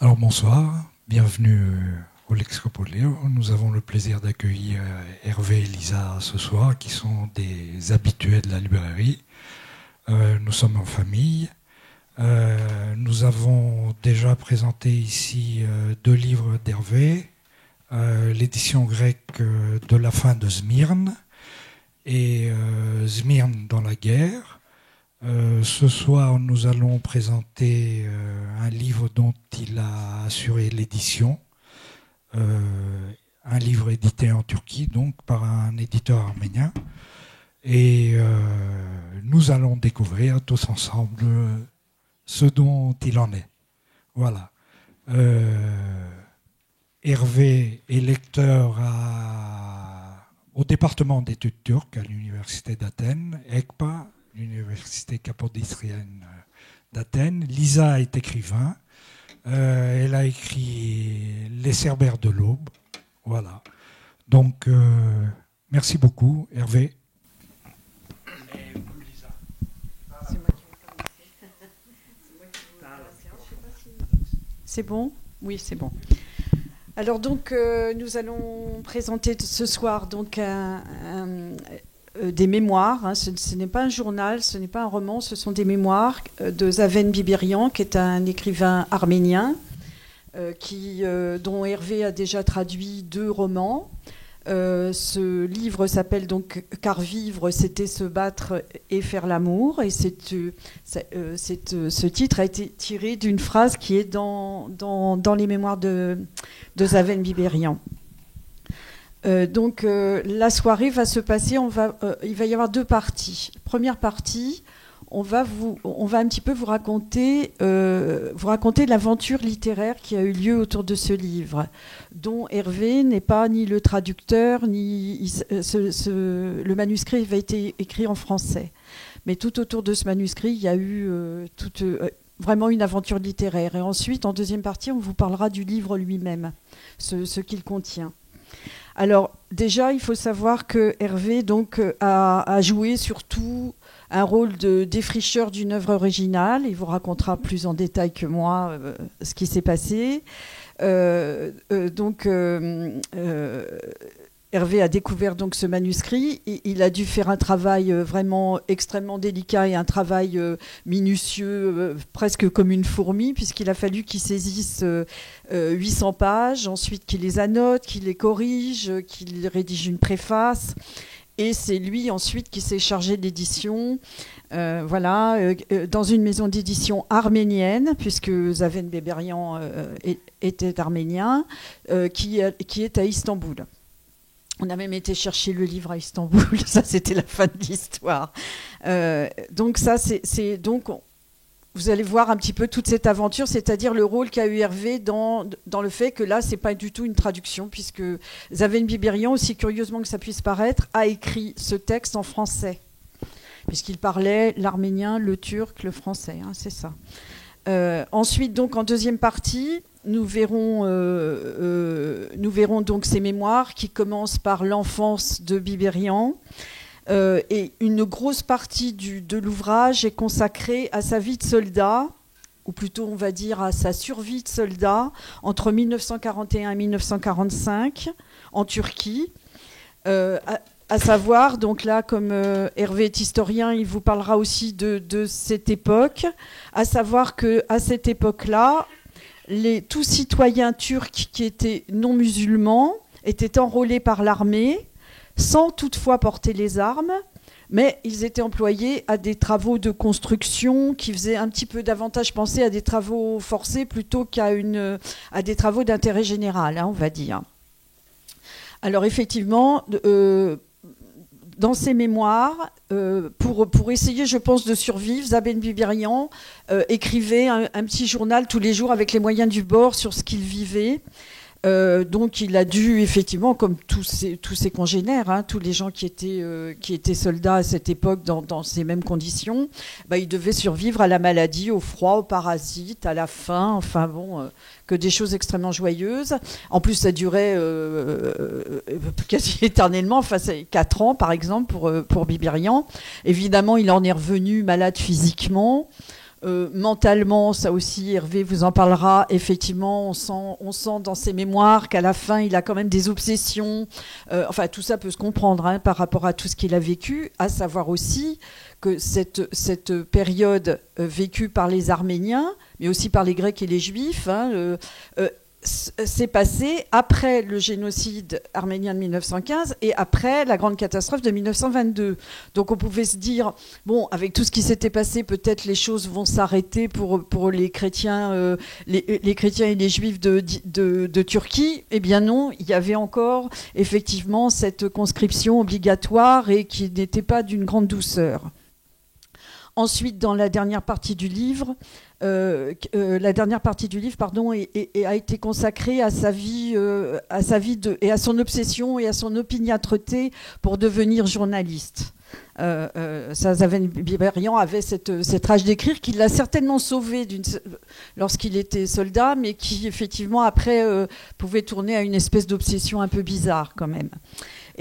Alors bonsoir, bienvenue au Lexcopoléo. Nous avons le plaisir d'accueillir Hervé et Lisa ce soir, qui sont des habitués de la librairie. Nous sommes en famille. Nous avons déjà présenté ici deux livres d'Hervé, l'édition grecque de la fin de Smyrne et Smyrne dans la guerre. Ce soir, nous allons présenter un livre dont il a assuré l'édition, un livre édité en Turquie, donc par un éditeur arménien. Et nous allons découvrir tous ensemble ce dont il en est. Voilà. Hervé est lecteur au département d'études turques à l'université d'Athènes, ECPA, l'université capodicienne d'Athènes. Lisa est écrivain. Elle a écrit Les Cerbères de l'Aube. Voilà. Donc, merci beaucoup, Hervé. Et vous, Lisa. C'est moi qui vais commencer. C'est bon ? Oui, c'est bon. Alors donc, nous allons présenter ce soir donc des mémoires. Hein. Ce n'est pas un journal, ce n'est pas un roman, ce sont des mémoires de Zaven Biberian, qui est un écrivain arménien, dont Hervé a déjà traduit 2 romans. Ce livre s'appelle donc « Car vivre, c'était se battre et faire l'amour ». Et ce titre a été tiré d'une phrase qui est dans les mémoires de Zaven Biberian. Donc la soirée va se passer, il va y avoir 2 parties. Première partie, on va un petit peu vous raconter l'aventure littéraire qui a eu lieu autour de ce livre, dont Hervé n'est pas ni le traducteur, ni le manuscrit va être écrit en français. Mais tout autour de ce manuscrit, il y a eu vraiment une aventure littéraire. Et ensuite, en deuxième partie, on vous parlera du livre lui-même, ce qu'il contient. Alors déjà, il faut savoir que Hervé donc, a joué surtout un rôle de défricheur d'une œuvre originale. Il vous racontera plus en détail que moi ce qui s'est passé. Hervé a découvert donc ce manuscrit. Il a dû faire un travail vraiment extrêmement délicat et un travail minutieux, presque comme une fourmi, puisqu'il a fallu qu'il saisisse 800 pages, ensuite qu'il les annote, qu'il les corrige, qu'il rédige une préface. Et c'est lui ensuite qui s'est chargé de l'édition, dans une maison d'édition arménienne, puisque Zaven Biberian était arménien, qui est à Istanbul. On a même été chercher le livre à Istanbul, ça c'était la fin de l'histoire. Donc vous allez voir un petit peu toute cette aventure, c'est-à-dire le rôle qu'a eu Hervé dans le fait que là, c'est pas du tout une traduction, puisque Zaven Biberian, aussi curieusement que ça puisse paraître, a écrit ce texte en français, puisqu'il parlait l'arménien, le turc, le français, hein, c'est ça. Ensuite, donc, en deuxième partie, nous verrons donc ces mémoires qui commencent par l'enfance de Biberian. Et une grosse partie de l'ouvrage est consacrée à sa vie de soldat, ou plutôt on va dire à sa survie de soldat, entre 1941 et 1945 en Turquie. À savoir, donc là, comme Hervé est historien, il vous parlera aussi de cette époque, à savoir qu'à cette époque-là, tous citoyens turcs qui étaient non musulmans étaient enrôlés par l'armée, sans toutefois porter les armes, mais ils étaient employés à des travaux de construction qui faisaient un petit peu davantage penser à des travaux forcés plutôt qu'à des travaux d'intérêt général, hein, on va dire. Alors effectivement, dans ses mémoires, pour essayer, je pense, de survivre, Zaven Biberian écrivait un petit journal tous les jours avec les moyens du bord sur ce qu'il vivait. Donc il a dû effectivement, comme tous ses congénères, hein, tous les gens qui étaient soldats à cette époque dans ces mêmes conditions, il devait survivre à la maladie, au froid, aux parasites, à la faim, enfin bon, que des choses extrêmement joyeuses. En plus ça durait quasi éternellement, enfin 4 ans par exemple pour Biberian. Évidemment il en est revenu malade physiquement. Mentalement, ça aussi, Hervé vous en parlera. Effectivement, on sent dans ses mémoires qu'à la fin, il a quand même des obsessions. Enfin, tout ça peut se comprendre hein, par rapport à tout ce qu'il a vécu. À savoir aussi que cette période vécue par les Arméniens, mais aussi par les Grecs et les Juifs, hein, s'est passé après le génocide arménien de 1915 et après la grande catastrophe de 1922. Donc on pouvait se dire, bon, avec tout ce qui s'était passé, peut-être les choses vont s'arrêter pour les chrétiens, les chrétiens et les juifs de Turquie. Eh bien non, il y avait encore effectivement cette conscription obligatoire et qui n'était pas d'une grande douceur. Ensuite, dans la dernière partie du livre, a été consacrée à sa vie, et à son obsession et à son opiniâtreté pour devenir journaliste. Zaven Biberian avait cette rage d'écrire qui l'a certainement sauvé lorsqu'il était soldat, mais qui effectivement après pouvait tourner à une espèce d'obsession un peu bizarre quand même.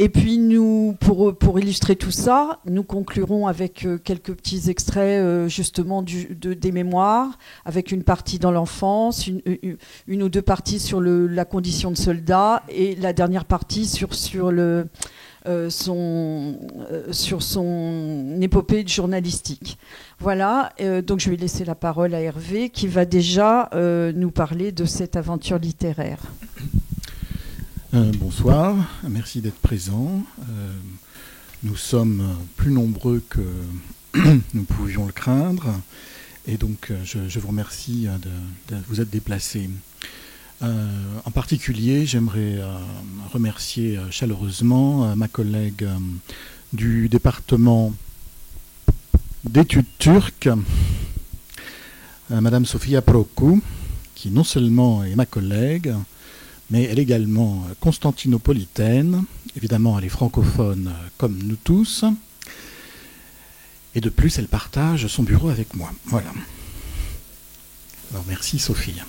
Et puis nous, pour illustrer tout ça, nous conclurons avec quelques petits extraits justement des mémoires, avec une partie dans l'enfance, une ou deux parties sur la condition de soldat, et la dernière partie sur son épopée journalistique. Voilà, donc je vais laisser la parole à Hervé qui va déjà nous parler de cette aventure littéraire. Bonsoir, merci d'être présent. Nous sommes plus nombreux que nous pouvions le craindre et donc je vous remercie de vous être déplacés. En particulier, j'aimerais remercier chaleureusement ma collègue du département d'études turques, Madame Sofia Proku, qui non seulement est ma collègue, mais elle est également constantinopolitaine. Évidemment, elle est francophone comme nous tous. Et de plus, elle partage son bureau avec moi. Voilà. Alors, merci Sophie.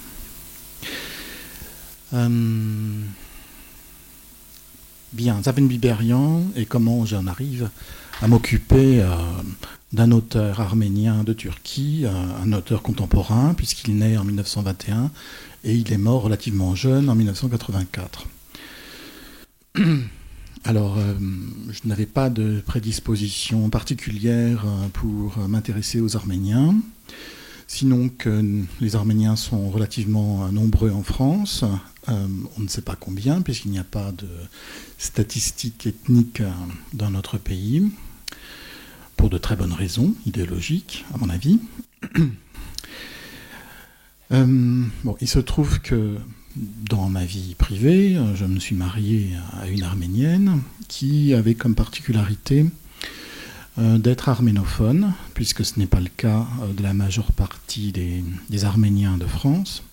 Bien, Zaven Biberian, et comment j'en arrive à m'occuper d'un auteur arménien de Turquie, un auteur contemporain, puisqu'il naît en 1921, et il est mort relativement jeune en 1984. Alors, je n'avais pas de prédisposition particulière pour m'intéresser aux Arméniens, sinon que les Arméniens sont relativement nombreux en France. On ne sait pas combien, puisqu'il n'y a pas de statistiques ethniques dans notre pays, pour de très bonnes raisons, idéologiques, à mon avis. Bon, il se trouve que dans ma vie privée, je me suis marié à une Arménienne qui avait comme particularité d'être arménophone, puisque ce n'est pas le cas de la majeure partie des Arméniens de France,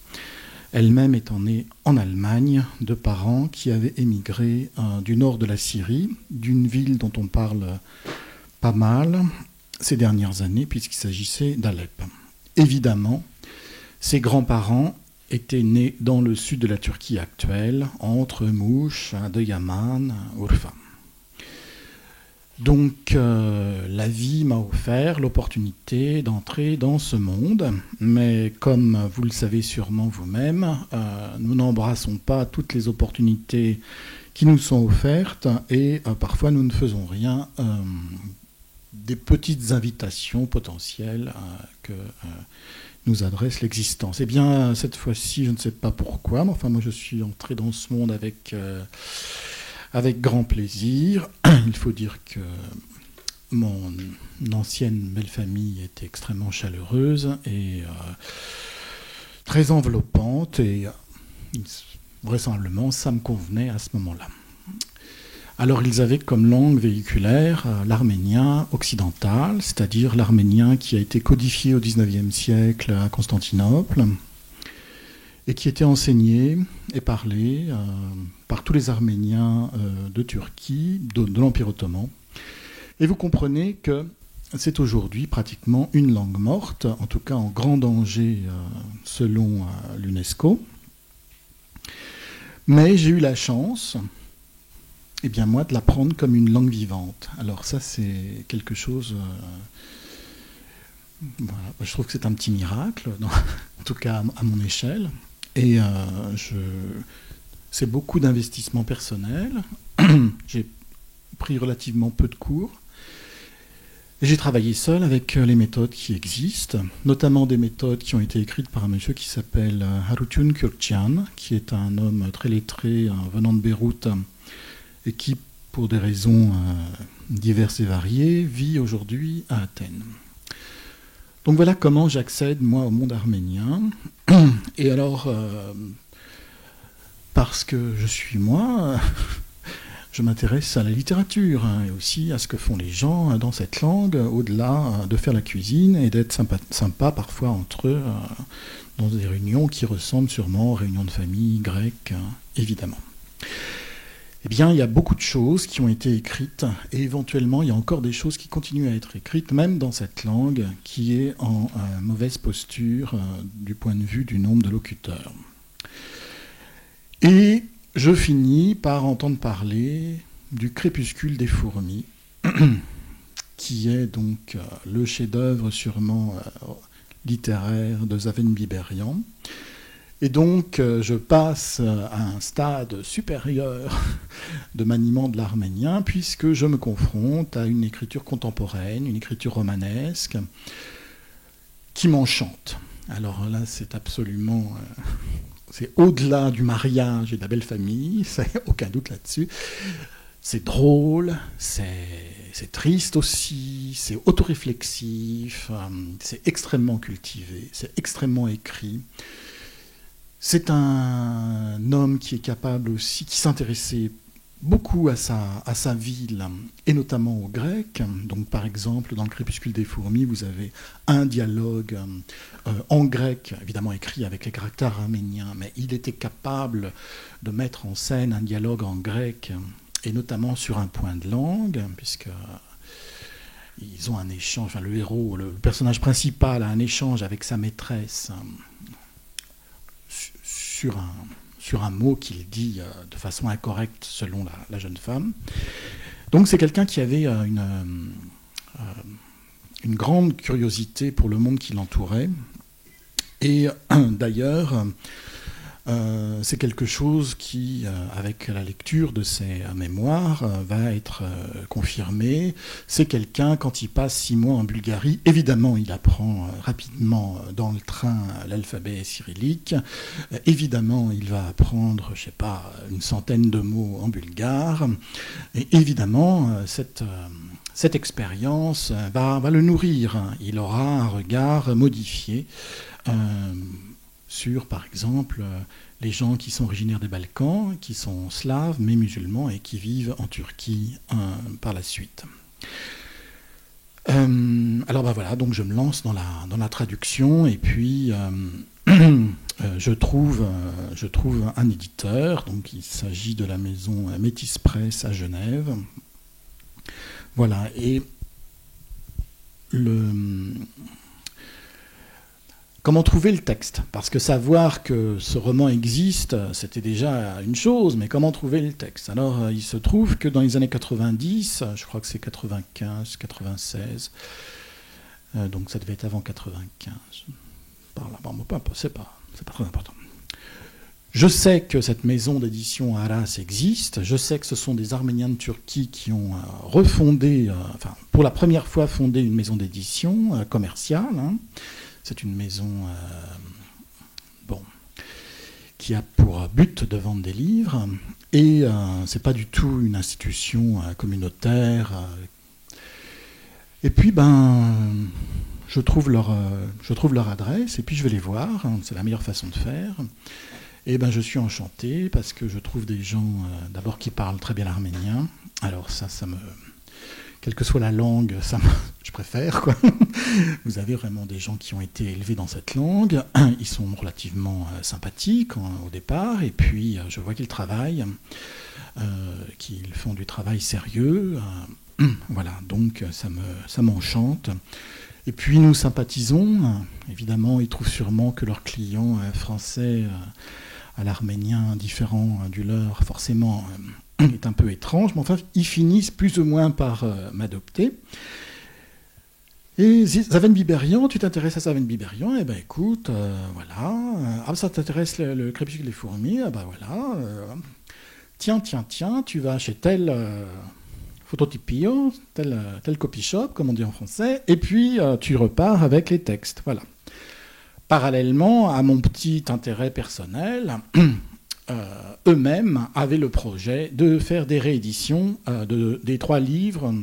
elle-même étant née en Allemagne de parents qui avaient émigré du nord de la Syrie, d'une ville dont on parle pas mal ces dernières années, puisqu'il s'agissait d'Alep. Évidemment, ses grands-parents étaient nés dans le sud de la Turquie actuelle, entre Mouche, Adıyaman, Urfa. Donc la vie m'a offert l'opportunité d'entrer dans ce monde, mais comme vous le savez sûrement vous-même, nous n'embrassons pas toutes les opportunités qui nous sont offertes et parfois nous ne faisons rien des petites invitations potentielles que nous adresse l'existence. Eh bien, cette fois-ci, je ne sais pas pourquoi, mais enfin, moi, je suis entré dans ce monde avec grand plaisir. Il faut dire que mon ancienne belle famille était extrêmement chaleureuse et très enveloppante, et vraisemblablement, ça me convenait à ce moment-là. Alors, ils avaient comme langue véhiculaire l'arménien occidental, c'est-à-dire l'arménien qui a été codifié au XIXe siècle à Constantinople et qui était enseigné et parlé par tous les Arméniens de Turquie, de l'Empire ottoman. Et vous comprenez que c'est aujourd'hui pratiquement une langue morte, en tout cas en grand danger selon l'UNESCO. Mais j'ai eu la chance, eh bien moi, de l'apprendre comme une langue vivante. Alors ça, c'est quelque chose Voilà. Je trouve que c'est un petit miracle, en tout cas à mon échelle. Et c'est beaucoup d'investissement personnel. J'ai pris relativement peu de cours. Et j'ai travaillé seul avec les méthodes qui existent, notamment des méthodes qui ont été écrites par un monsieur qui s'appelle Harutun Kürtcan, qui est un homme très lettré venant de Beyrouth et qui, pour des raisons diverses et variées, vit aujourd'hui à Athènes. Donc voilà comment j'accède, moi, au monde arménien. Et alors, parce que je suis moi, je m'intéresse à la littérature et aussi à ce que font les gens dans cette langue, au-delà de faire la cuisine et d'être sympa parfois entre eux dans des réunions qui ressemblent sûrement aux réunions de famille grecques, évidemment. Eh bien, il y a beaucoup de choses qui ont été écrites et éventuellement, il y a encore des choses qui continuent à être écrites, même dans cette langue qui est en mauvaise posture du point de vue du nombre de locuteurs. Et je finis par entendre parler du Crépuscule des fourmis, qui est donc le chef-d'œuvre sûrement littéraire de Zaven Biberian. Et donc, je passe à un stade supérieur de maniement de l'arménien, puisque je me confronte à une écriture contemporaine, une écriture romanesque, qui m'enchante. Alors là, c'est absolument... c'est au-delà du mariage et de la belle famille, c'est aucun doute là-dessus. C'est drôle, c'est triste aussi, c'est autoréflexif, c'est extrêmement cultivé, c'est extrêmement écrit. C'est un homme qui est capable aussi, qui s'intéressait beaucoup à sa ville, et notamment aux Grecs. Donc, par exemple, dans le Crépuscule des fourmis, vous avez un dialogue en grec, évidemment écrit avec les caractères arméniens, mais il était capable de mettre en scène un dialogue en grec, et notamment sur un point de langue, puisque ils ont un échange, enfin, le héros, le personnage principal a un échange avec sa maîtresse sur un mot qu'il dit de façon incorrecte selon la jeune femme. Donc c'est quelqu'un qui avait une grande curiosité pour le monde qui l'entourait. Et d'ailleurs, c'est quelque chose qui, avec la lecture de ses mémoires, va être confirmé. C'est quelqu'un, quand il passe 6 mois en Bulgarie, évidemment, il apprend rapidement dans le train l'alphabet cyrillique. Évidemment, il va apprendre, je ne sais pas, une centaine de mots en bulgare. Et évidemment, cette expérience va le nourrir. Il aura un regard modifié sur, par exemple, les gens qui sont originaires des Balkans, qui sont slaves, mais musulmans, et qui vivent en Turquie par la suite. Alors voilà, donc je me lance dans la traduction, et puis je trouve un éditeur, donc il s'agit de la maison Métis Press à Genève. Voilà, et comment trouver le texte? Parce que savoir que ce roman existe, c'était déjà une chose, mais comment trouver le texte? Alors, il se trouve que dans les années 90, je crois que c'est 95, 96, donc ça devait être avant 95, par là, bon, c'est pas très important. Je sais que cette maison d'édition Aras existe, je sais que ce sont des Arméniens de Turquie qui ont refondé, pour la première fois fondé une maison d'édition commerciale, hein. C'est une maison qui a pour but de vendre des livres, et ce n'est pas du tout une institution communautaire. Et puis, je trouve leur adresse, et puis je vais les voir, hein, c'est la meilleure façon de faire. Et je suis enchanté, parce que je trouve des gens, d'abord, qui parlent très bien l'arménien. Alors ça me... Quelle que soit la langue, je préfère, quoi. Vous avez vraiment des gens qui ont été élevés dans cette langue. Ils sont relativement sympathiques au départ, et puis je vois qu'ils travaillent, qu'ils font du travail sérieux. Voilà, donc ça m'enchante. Et puis nous sympathisons. Évidemment, ils trouvent sûrement que leur client français à l'arménien différent du leur, forcément... est un peu étrange, mais enfin, ils finissent plus ou moins par m'adopter. Et Zaven Biberian, tu t'intéresses à Zaven Biberian, eh ben écoute, voilà. Ah, ça t'intéresse le crépuscule des fourmis, ah ben voilà. Tiens, tu vas chez tel phototipio, tel copy shop, comme on dit en français, et puis tu repars avec les textes, voilà. Parallèlement à mon petit intérêt personnel, eux-mêmes avaient le projet de faire des rééditions des 3 livres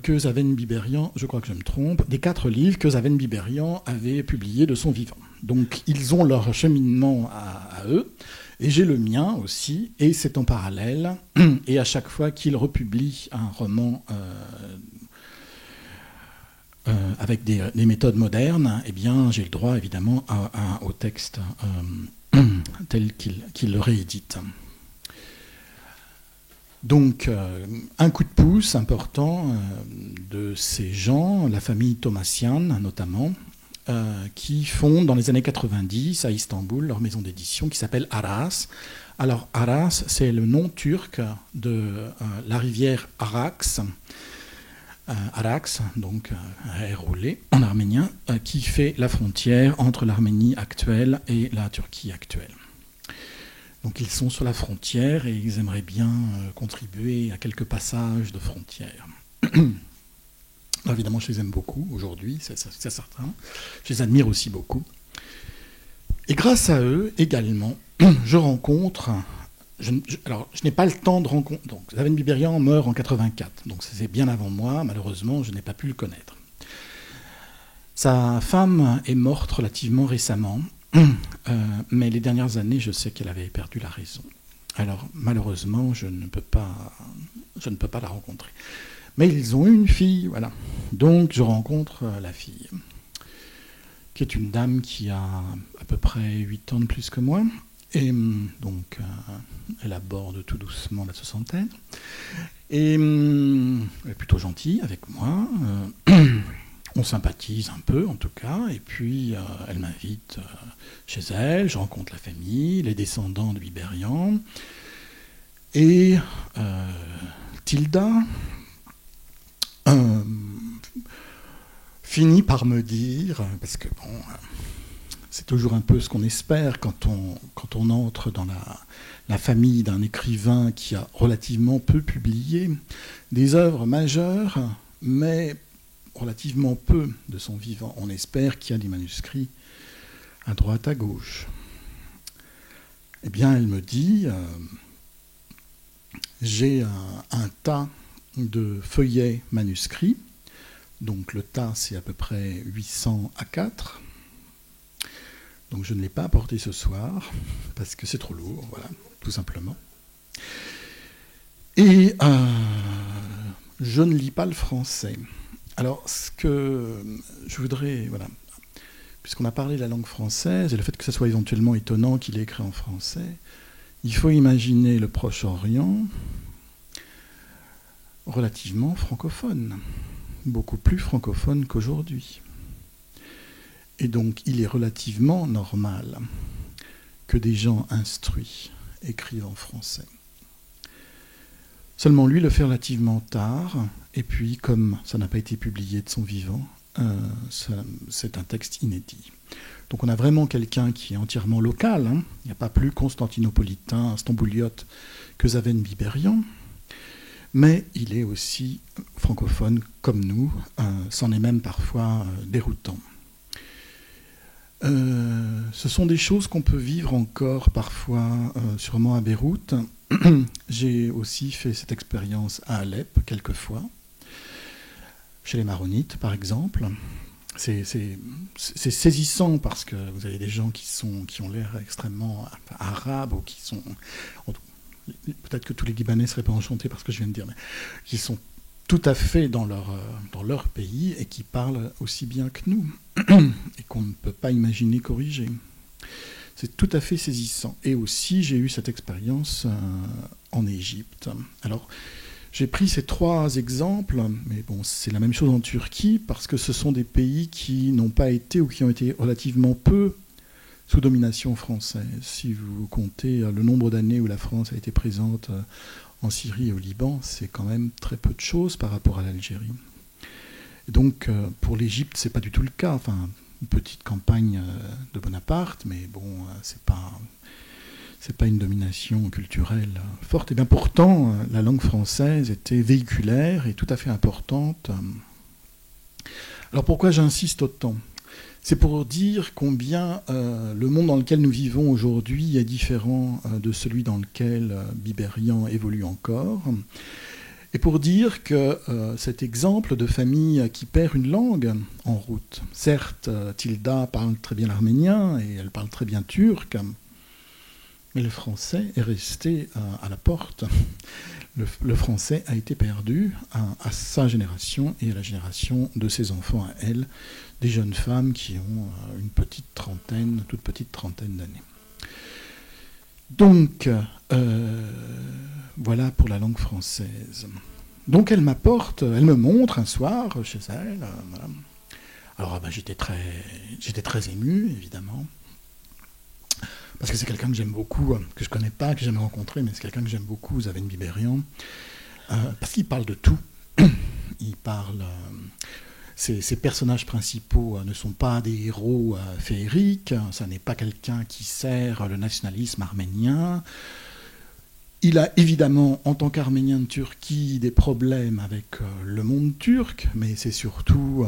que Zaven Biberian, je crois que je me trompe, des 4 livres que Zaven Biberian avait publiés de son vivant. Donc ils ont leur cheminement à eux, et j'ai le mien aussi, et c'est en parallèle, et à chaque fois qu'ils republient un roman avec des méthodes modernes, eh bien j'ai le droit évidemment au texte tel qu'il le réédite. Donc, un coup de pouce important de ces gens, la famille Thomasian notamment, qui fondent dans les années 90 à Istanbul leur maison d'édition qui s'appelle Aras. Alors, Aras, c'est le nom turc de la rivière Arax, donc R-O-L en arménien, qui fait la frontière entre l'Arménie actuelle et la Turquie actuelle. Donc ils sont sur la frontière et ils aimeraient bien contribuer à quelques passages de frontières. Alors évidemment, je les aime beaucoup aujourd'hui, c'est certain. Je les admire aussi beaucoup. Et grâce à eux, également, je rencontre... je n'ai pas le temps de rencontrer... Donc, Zaven Biberian meurt en 84, donc c'est bien avant moi. Malheureusement, je n'ai pas pu le connaître. Sa femme est morte relativement récemment. Mais les dernières années, je sais qu'elle avait perdu la raison. Alors, malheureusement, je ne peux pas la rencontrer. Mais ils ont une fille, voilà. Donc, je rencontre la fille, qui est une dame qui a à peu près 8 ans de plus que moi. Et donc, elle aborde tout doucement la soixantaine. Et elle est plutôt gentille avec moi. On sympathise un peu, en tout cas, et puis elle m'invite chez elle, je rencontre la famille, les descendants de Biberian, et Tilda finit par me dire, parce que bon, c'est toujours un peu ce qu'on espère quand on entre dans la famille d'un écrivain qui a relativement peu publié des œuvres majeures, mais relativement peu de son vivant. On espère qu'il y a des manuscrits à droite, à gauche. Eh bien, elle me dit, j'ai un tas de feuillets manuscrits, donc le tas, c'est à peu près 800 A4, donc je ne l'ai pas apporté ce soir, parce que c'est trop lourd, voilà, tout simplement. Et je ne lis pas le français. Alors, ce que je voudrais, voilà, puisqu'on a parlé de la langue française et le fait que ce soit éventuellement étonnant qu'il ait écrit en français, il faut imaginer le Proche-Orient relativement francophone, beaucoup plus francophone qu'aujourd'hui. Et donc, il est relativement normal que des gens instruits écrivent en français. Seulement lui le fait relativement tard, et puis comme ça n'a pas été publié de son vivant, c'est un texte inédit. Donc on a vraiment quelqu'un qui est entièrement local, hein. Il n'y a pas plus constantinopolitain, stambouliote que Zaven Biberian, mais il est aussi francophone comme nous, c'en est même parfois déroutant. Ce sont des choses qu'on peut vivre encore parfois, sûrement à Beyrouth. J'ai aussi fait cette expérience à Alep, quelquefois, chez les Maronites, par exemple. C'est saisissant parce que vous avez des gens qui ont l'air extrêmement arabes, ou qui sont... Peut-être que tous les Libanais ne seraient pas enchantés par ce que je viens de dire, mais qui sont tout à fait dans leur pays et qui parlent aussi bien que nous, et qu'on ne peut pas imaginer corriger. C'est tout à fait saisissant. Et aussi, j'ai eu cette expérience en Égypte. Alors, j'ai pris ces 3 exemples, mais bon, c'est la même chose en Turquie, parce que ce sont des pays qui n'ont pas été, ou qui ont été relativement peu, sous domination française. Si vous comptez le nombre d'années où la France a été présente en Syrie et au Liban, c'est quand même très peu de choses par rapport à l'Algérie. Et donc, pour l'Égypte, c'est pas du tout le cas. Enfin, une petite campagne de Bonaparte, mais bon, c'est pas une domination culturelle forte. Et bien pourtant, la langue française était véhiculaire et tout à fait importante. Alors pourquoi j'insiste autant ? C'est pour dire combien le monde dans lequel nous vivons aujourd'hui est différent de celui dans lequel Biberian évolue encore. Et pour dire que cet exemple de famille qui perd une langue en route, certes, Tilda parle très bien l'arménien et elle parle très bien turc, mais le français est resté à la porte. Le français a été perdu à sa génération et à la génération de ses enfants à elle, des jeunes femmes qui ont une toute petite trentaine d'années. Donc, voilà pour la langue française. Donc elle me montre un soir chez elle. Voilà. Alors j'étais très ému, évidemment. Parce que c'est quelqu'un que j'aime beaucoup, que je ne connais pas, que j'ai jamais rencontré, mais c'est quelqu'un que j'aime beaucoup, Zaven Biberian. Parce qu'il parle de tout. Il parle... Ses personnages principaux ne sont pas des héros féeriques. Ça n'est pas quelqu'un qui sert le nationalisme arménien. Il a évidemment, en tant qu'Arménien de Turquie, des problèmes avec le monde turc, mais c'est surtout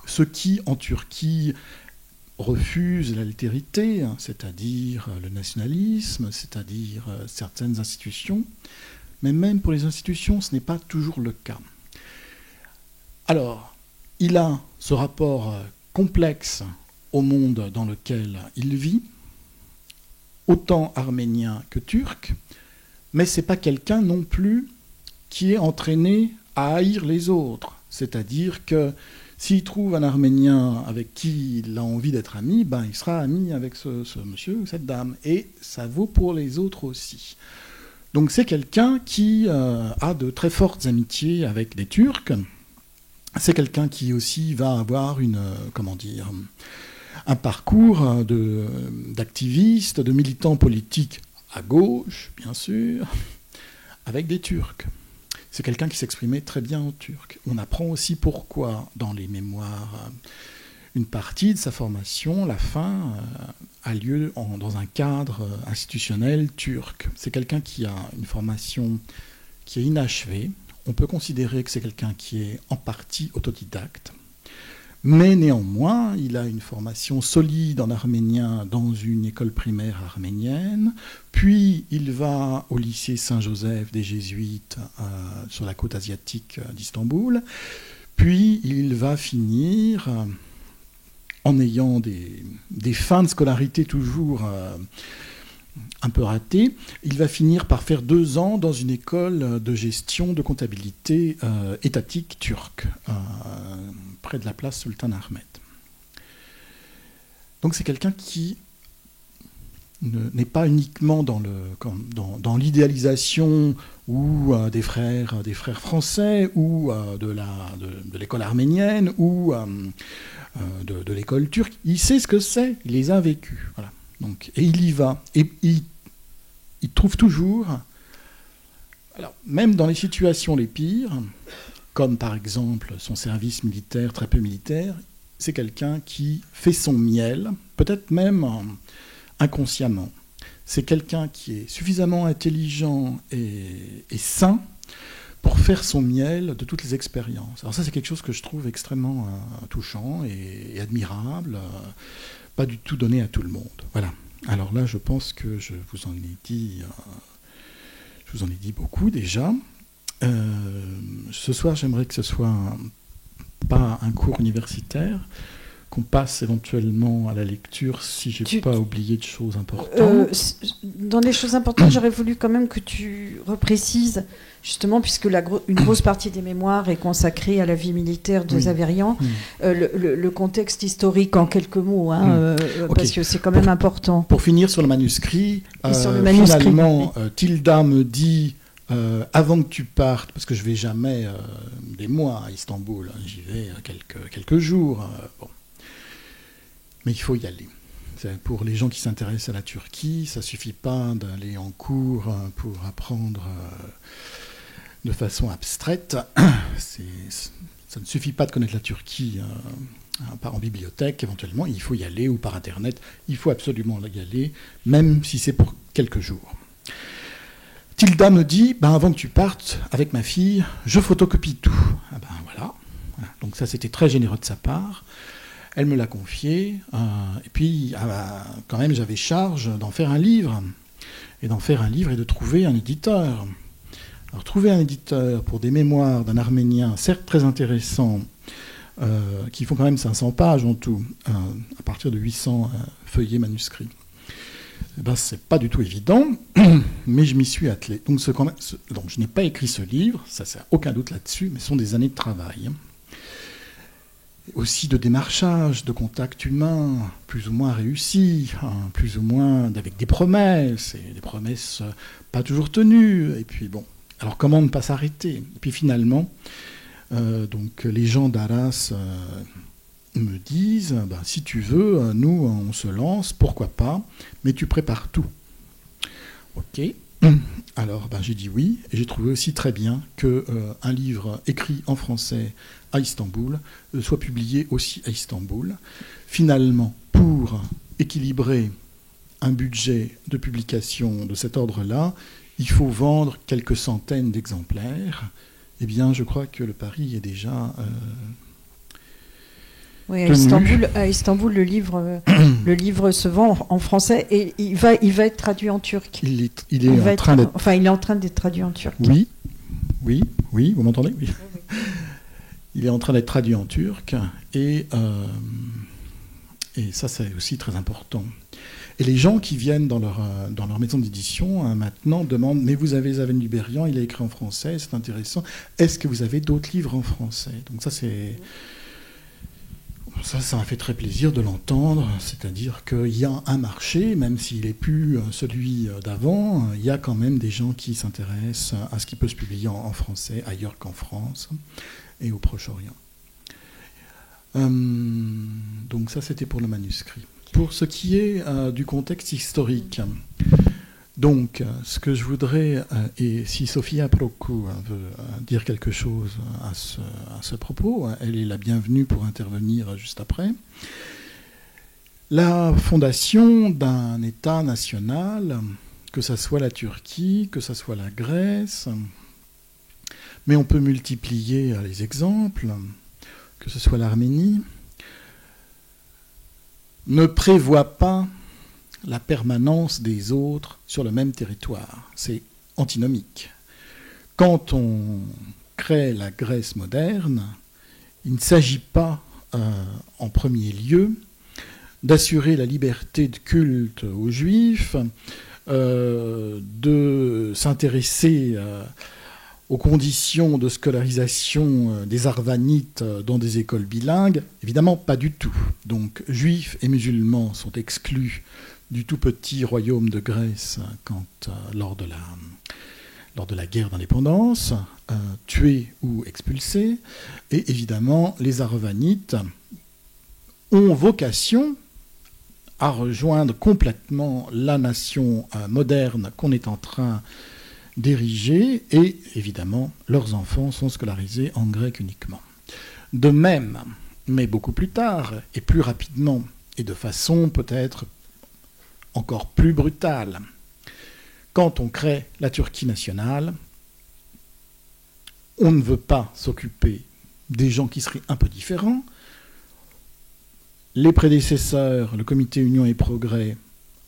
ceux qui, en Turquie, refusent l'altérité, c'est-à-dire le nationalisme, c'est-à-dire certaines institutions. Mais même pour les institutions, ce n'est pas toujours le cas. Alors, il a ce rapport complexe au monde dans lequel il vit, autant arménien que turc, mais ce n'est pas quelqu'un non plus qui est entraîné à haïr les autres. C'est-à-dire que s'il trouve un Arménien avec qui il a envie d'être ami, il sera ami avec ce monsieur ou cette dame. Et ça vaut pour les autres aussi. Donc c'est quelqu'un qui a de très fortes amitiés avec des Turcs. C'est quelqu'un qui aussi va avoir un parcours d'activiste, de militant politique à gauche, bien sûr, avec des Turcs. C'est quelqu'un qui s'exprimait très bien en turc. On apprend aussi pourquoi, dans les mémoires, une partie de sa formation, la fin, a lieu dans un cadre institutionnel turc. C'est quelqu'un qui a une formation qui est inachevée. On peut considérer que c'est quelqu'un qui est en partie autodidacte. Mais néanmoins, il a une formation solide en arménien dans une école primaire arménienne. Puis, il va au lycée Saint-Joseph des Jésuites sur la côte asiatique d'Istanbul. Puis, il va finir, en ayant des fins de scolarité toujours un peu ratées, il va finir par faire 2 ans dans une école de gestion de comptabilité étatique turque, près de la place Sultan Ahmed. Donc c'est quelqu'un qui n'est pas uniquement dans l'idéalisation ou des frères français ou de l'école arménienne ou de l'école turque. Il sait ce que c'est, il les a vécus. Voilà. Donc, et il y va. Et il trouve toujours, alors, même dans les situations les pires, comme par exemple son service militaire, très peu militaire, c'est quelqu'un qui fait son miel, peut-être même inconsciemment. C'est quelqu'un qui est suffisamment intelligent et sain pour faire son miel de toutes les expériences. Alors ça, c'est quelque chose que je trouve extrêmement touchant et admirable, pas du tout donné à tout le monde. Voilà. Alors là, je pense que je vous en ai dit beaucoup déjà. Ce soir, j'aimerais que ce soit pas un cours universitaire, qu'on passe éventuellement à la lecture si je n'ai pas oublié de choses importantes. Dans les choses importantes, j'aurais voulu quand même que tu reprécises, justement, puisque une grosse partie des mémoires est consacrée à la vie militaire de Zaverian, le contexte historique en quelques mots, parce que c'est quand même important. Pour finir sur le manuscrit, finalement, Tilda me dit, avant que tu partes, parce que je ne vais jamais des mois à Istanbul, j'y vais quelques jours, mais il faut y aller. Pour les gens qui s'intéressent à la Turquie, ça ne suffit pas d'aller en cours pour apprendre de façon abstraite. Ça ne suffit pas de connaître la Turquie en bibliothèque, éventuellement, il faut y aller, ou par Internet. Il faut absolument y aller, même si c'est pour quelques jours. Tilda me dit, avant que tu partes, avec ma fille, je photocopie tout. Voilà. Donc ça, c'était très généreux de sa part. Elle me l'a confié. Et puis, quand même, j'avais charge d'en faire un livre. Et d'en faire un livre et de trouver un éditeur. Alors, trouver un éditeur pour des mémoires d'un Arménien, certes très intéressant, qui font quand même 500 pages en tout, à partir de 800 feuillets manuscrits. C'est pas du tout évident, mais je m'y suis attelé. Donc je n'ai pas écrit ce livre, ça n'a aucun doute là-dessus, mais ce sont des années de travail. Aussi de démarchage, de contact humain, plus ou moins réussi, plus ou moins avec des promesses, et des promesses pas toujours tenues. Et puis bon, alors comment ne pas s'arrêter? Et puis finalement, donc les gens d'Arras me disent, si tu veux, nous on se lance, pourquoi pas, mais tu prépares tout. Ok. Alors j'ai dit oui, et j'ai trouvé aussi très bien qu'un livre écrit en français à Istanbul soit publié aussi à Istanbul. Finalement, pour équilibrer un budget de publication de cet ordre-là, il faut vendre quelques centaines d'exemplaires. Eh bien, je crois que le pari est déjà oui, à Istanbul, le livre se vend en français et il va être traduit en turc. Il est en train d'être traduit en turc. Oui, vous m'entendez? Oui. Il est en train d'être traduit en turc et ça, c'est aussi très important. Et les gens qui viennent dans leur maison d'édition maintenant demandent « Mais vous avez Zaven Liberian, il est écrit en français, c'est intéressant. Est-ce que vous avez d'autres livres en français ?» Donc ça m'a fait très plaisir de l'entendre. C'est-à-dire qu'il y a un marché, même s'il n'est plus celui d'avant, il y a quand même des gens qui s'intéressent à ce qui peut se publier en français ailleurs qu'en France et au Proche-Orient. Donc ça, c'était pour le manuscrit. Pour ce qui est du contexte historique, donc ce que je voudrais, et si Sofia Procu veut dire quelque chose à ce propos, elle est la bienvenue pour intervenir juste après. La fondation d'un État national, que ce soit la Turquie, que ce soit la Grèce, mais on peut multiplier les exemples, que ce soit l'Arménie, ne prévoit pas la permanence des autres sur le même territoire. C'est antinomique. Quand on crée la Grèce moderne, il ne s'agit pas, en premier lieu, d'assurer la liberté de culte aux Juifs, de s'intéresser aux conditions de scolarisation des Arvanites dans des écoles bilingues, évidemment pas du tout. Donc juifs et musulmans sont exclus du tout petit royaume de Grèce lors de la guerre d'indépendance, tués ou expulsés. Et évidemment, les Arvanites ont vocation à rejoindre complètement la nation moderne qu'on est en train d'ériger, et évidemment, leurs enfants sont scolarisés en grec uniquement. De même, mais beaucoup plus tard, et plus rapidement, et de façon peut-être encore plus brutale, quand on crée la Turquie nationale, on ne veut pas s'occuper des gens qui seraient un peu différents. Les prédécesseurs, le comité Union et Progrès,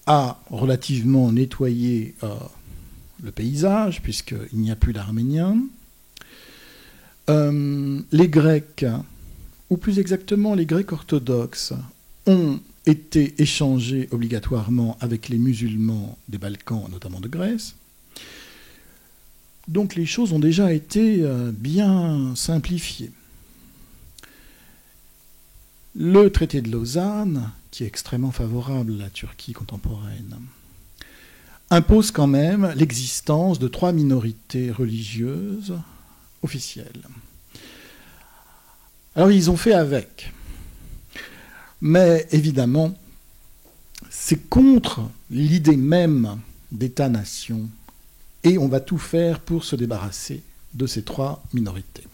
a relativement nettoyé le paysage, puisqu'il n'y a plus d'Arméniens. Les Grecs, ou plus exactement les Grecs orthodoxes, ont été échangés obligatoirement avec les musulmans des Balkans, notamment de Grèce. Donc les choses ont déjà été bien simplifiées. Le traité de Lausanne, qui est extrêmement favorable à la Turquie contemporaine, impose quand même l'existence de 3 minorités religieuses officielles. Alors ils ont fait avec. Mais évidemment, c'est contre l'idée même d'État-nation, et on va tout faire pour se débarrasser de ces 3 minorités.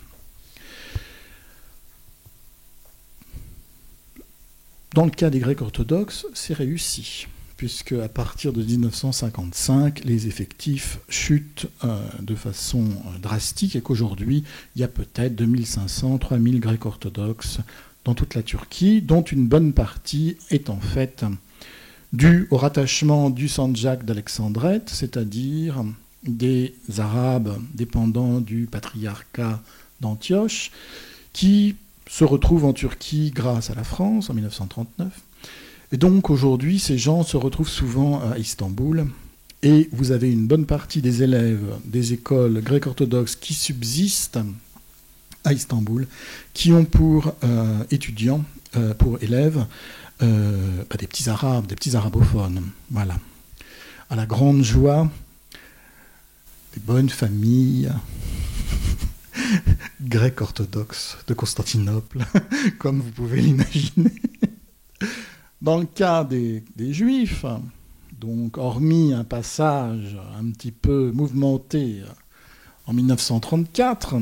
Dans le cas des Grecs orthodoxes, c'est réussi, puisque à partir de 1955, les effectifs chutent de façon drastique et qu'aujourd'hui, il y a peut-être 2500, 3000 Grecs orthodoxes dans toute la Turquie, dont une bonne partie est en fait due au rattachement du Sancak d'Alexandrette, c'est-à-dire des Arabes dépendants du patriarcat d'Antioche, qui se retrouvent en Turquie grâce à la France en 1939. Et donc aujourd'hui, ces gens se retrouvent souvent à Istanbul, et vous avez une bonne partie des élèves des écoles grecques orthodoxes qui subsistent à Istanbul, qui ont pour étudiants, pour élèves, des petits arabes, des petits arabophones. Voilà. À la grande joie des bonnes familles grecques orthodoxes de Constantinople, comme vous pouvez l'imaginer. Dans le cas des Juifs, donc hormis un passage un petit peu mouvementé en 1934,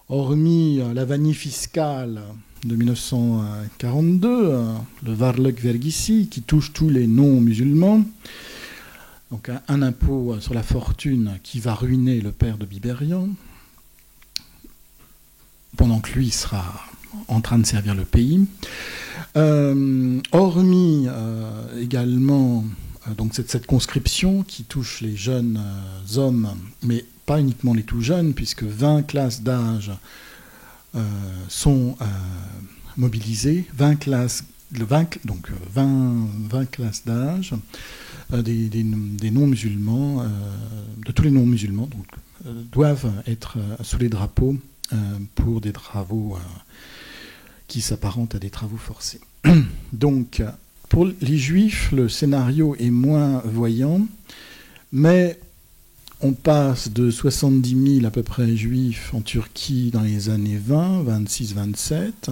hormis la vanille fiscale de 1942, le Varlık Vergisi, qui touche tous les non-musulmans, donc un impôt sur la fortune qui va ruiner le père de Biberian, pendant que lui sera en train de servir le pays. Hormis également donc cette conscription qui touche les jeunes hommes, mais pas uniquement les tout jeunes, puisque 20 classes d'âge sont mobilisées, 20 classes d'âge des non-musulmans, de tous les non-musulmans, donc, doivent être sous les drapeaux pour des travaux qui s'apparentent à des travaux forcés. Donc, pour les Juifs, le scénario est moins voyant, mais on passe de 70 000 à peu près Juifs en Turquie dans les années 20, 26, 27,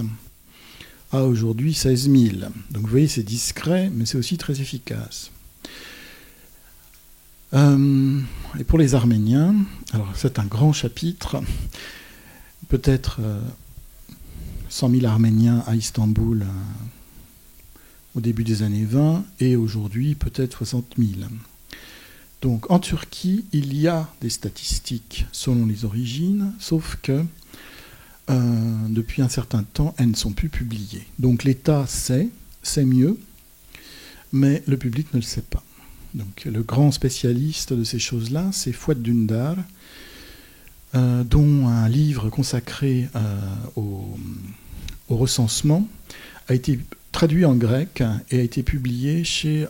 à aujourd'hui 16 000. Donc vous voyez, c'est discret, mais c'est aussi très efficace. Et pour les Arméniens, alors c'est un grand chapitre, peut-être 100 000 Arméniens à Istanbul au début des années 20, et aujourd'hui peut-être 60 000. Donc en Turquie, il y a des statistiques selon les origines, sauf que depuis un certain temps, elles ne sont plus publiées. Donc l'État sait mieux, mais le public ne le sait pas. Donc le grand spécialiste de ces choses-là, c'est Fouad Dündar, dont un livre consacré au recensement a été traduit en grec et a été publié chez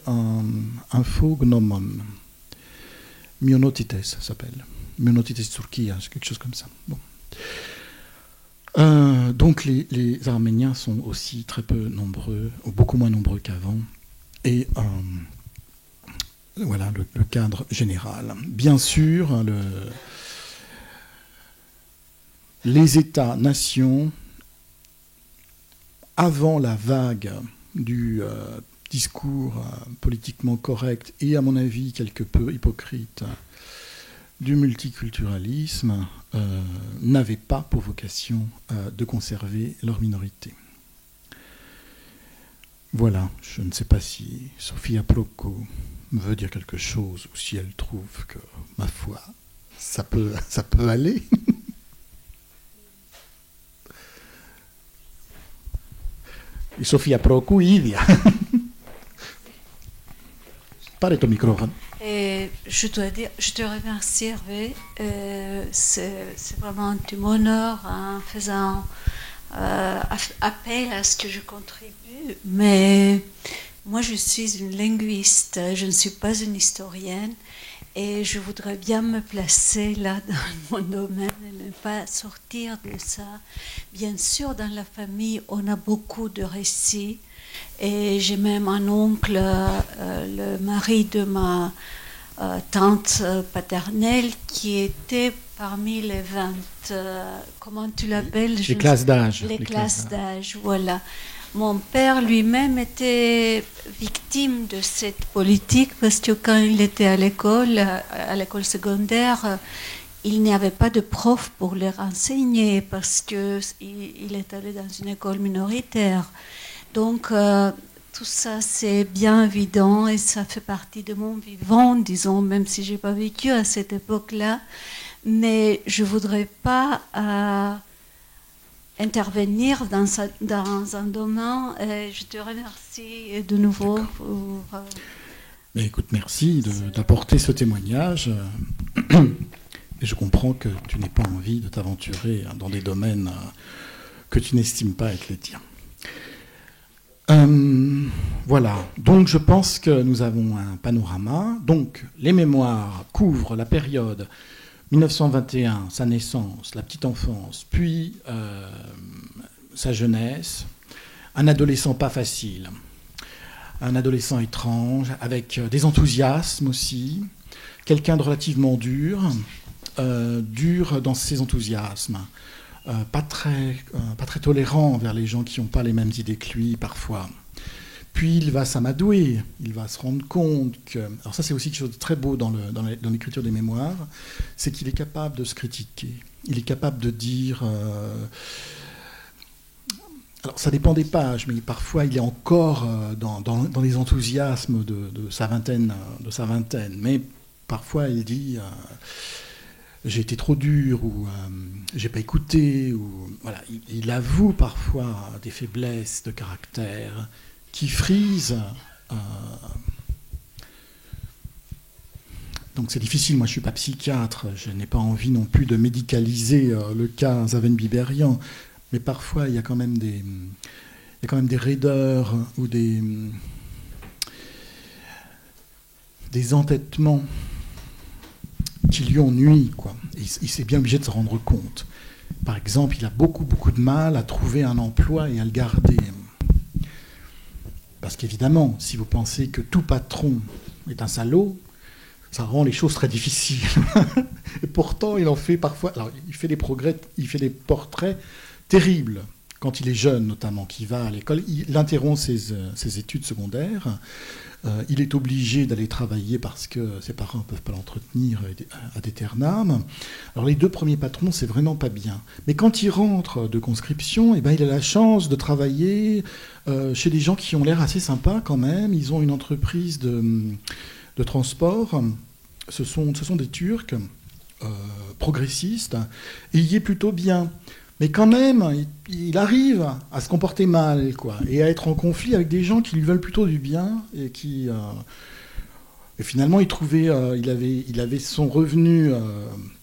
Info Gnomon. Myonotites, ça s'appelle. Myonotites Turquia, c'est quelque chose comme ça. Bon. Donc les Arméniens sont aussi très peu nombreux, ou beaucoup moins nombreux qu'avant. Et voilà le cadre général. Bien sûr, les États-nations, avant la vague du discours politiquement correct et, à mon avis, quelque peu hypocrite du multiculturalisme, n'avaient pas pour vocation de conserver leur minorité. Voilà, je ne sais pas si Sofia Proco veut dire quelque chose ou si elle trouve que, ma foi, ça peut aller. Et Sofia Proco, Idia. Parle ton micro. Je dois dire, je te remercie Hervé. C'est vraiment du honneur en faisant appel à ce que je contribue. Mais moi, je suis une linguiste, je ne suis pas une historienne. Et je voudrais bien me placer là dans mon domaine et ne pas sortir de ça. Bien sûr, dans la famille, on a beaucoup de récits. Et j'ai même un oncle, le mari de ma tante paternelle, qui était parmi les 20... comment tu l'appelles? Les classes d'âge. Les classes d'âge, voilà. Mon père lui-même était victime de cette politique parce que quand il était à l'école secondaire, il n'y avait pas de prof pour les renseigner parce qu'il est allé dans une école minoritaire. Donc, tout ça, c'est bien évident et ça fait partie de mon vivant, disons, même si je n'ai pas vécu à cette époque-là. Mais je ne voudrais pas intervenir dans un domaine. Je te remercie de nouveau pour... Mais écoute, merci d'apporter ce témoignage. Et je comprends que tu n'aies pas envie de t'aventurer dans des domaines que tu n'estimes pas être les tiens. Voilà, donc je pense que nous avons un panorama. Donc les mémoires couvrent la période 1921, sa naissance, la petite enfance, puis sa jeunesse, un adolescent pas facile, un adolescent étrange, avec des enthousiasmes aussi, quelqu'un de relativement dur dans ses enthousiasmes, pas très tolérant envers les gens qui n'ont pas les mêmes idées que lui parfois. Puis il va s'amadouer, il va se rendre compte que... Alors ça c'est aussi quelque chose de très beau dans l'écriture des mémoires, c'est qu'il est capable de se critiquer, il est capable de dire... Alors ça dépend des pages, mais parfois il est encore dans les enthousiasmes de sa vingtaine, mais parfois il dit... j'ai été trop dur, ou j'ai pas écouté, ou voilà, il avoue parfois des faiblesses de caractère qui frisent. Donc c'est difficile, moi je suis pas psychiatre, je n'ai pas envie non plus de médicaliser le cas Zaven-Biberian, mais parfois il y a quand même des raideurs ou des entêtements qui lui ont nui, quoi. Il s'est bien obligé de se rendre compte. Par exemple, il a beaucoup de mal à trouver un emploi et à le garder. Parce qu'évidemment, si vous pensez que tout patron est un salaud, ça rend les choses très difficiles. Et pourtant, il en fait parfois... Alors, il fait des progrès, il fait des portraits terribles. Quand il est jeune, notamment, qu'il va à l'école, il interrompt ses études secondaires. Il est obligé d'aller travailler parce que ses parents ne peuvent pas l'entretenir ad aeternam. Alors les 2 premiers patrons, c'est vraiment pas bien. Mais quand il rentre de conscription, eh ben, il a la chance de travailler chez des gens qui ont l'air assez sympas quand même. Ils ont une entreprise de transport. Ce sont des Turcs progressistes. Et il y est plutôt bien. Mais quand même, il arrive à se comporter mal, quoi, et à être en conflit avec des gens qui lui veulent plutôt du bien et qui... Et finalement, il avait son revenu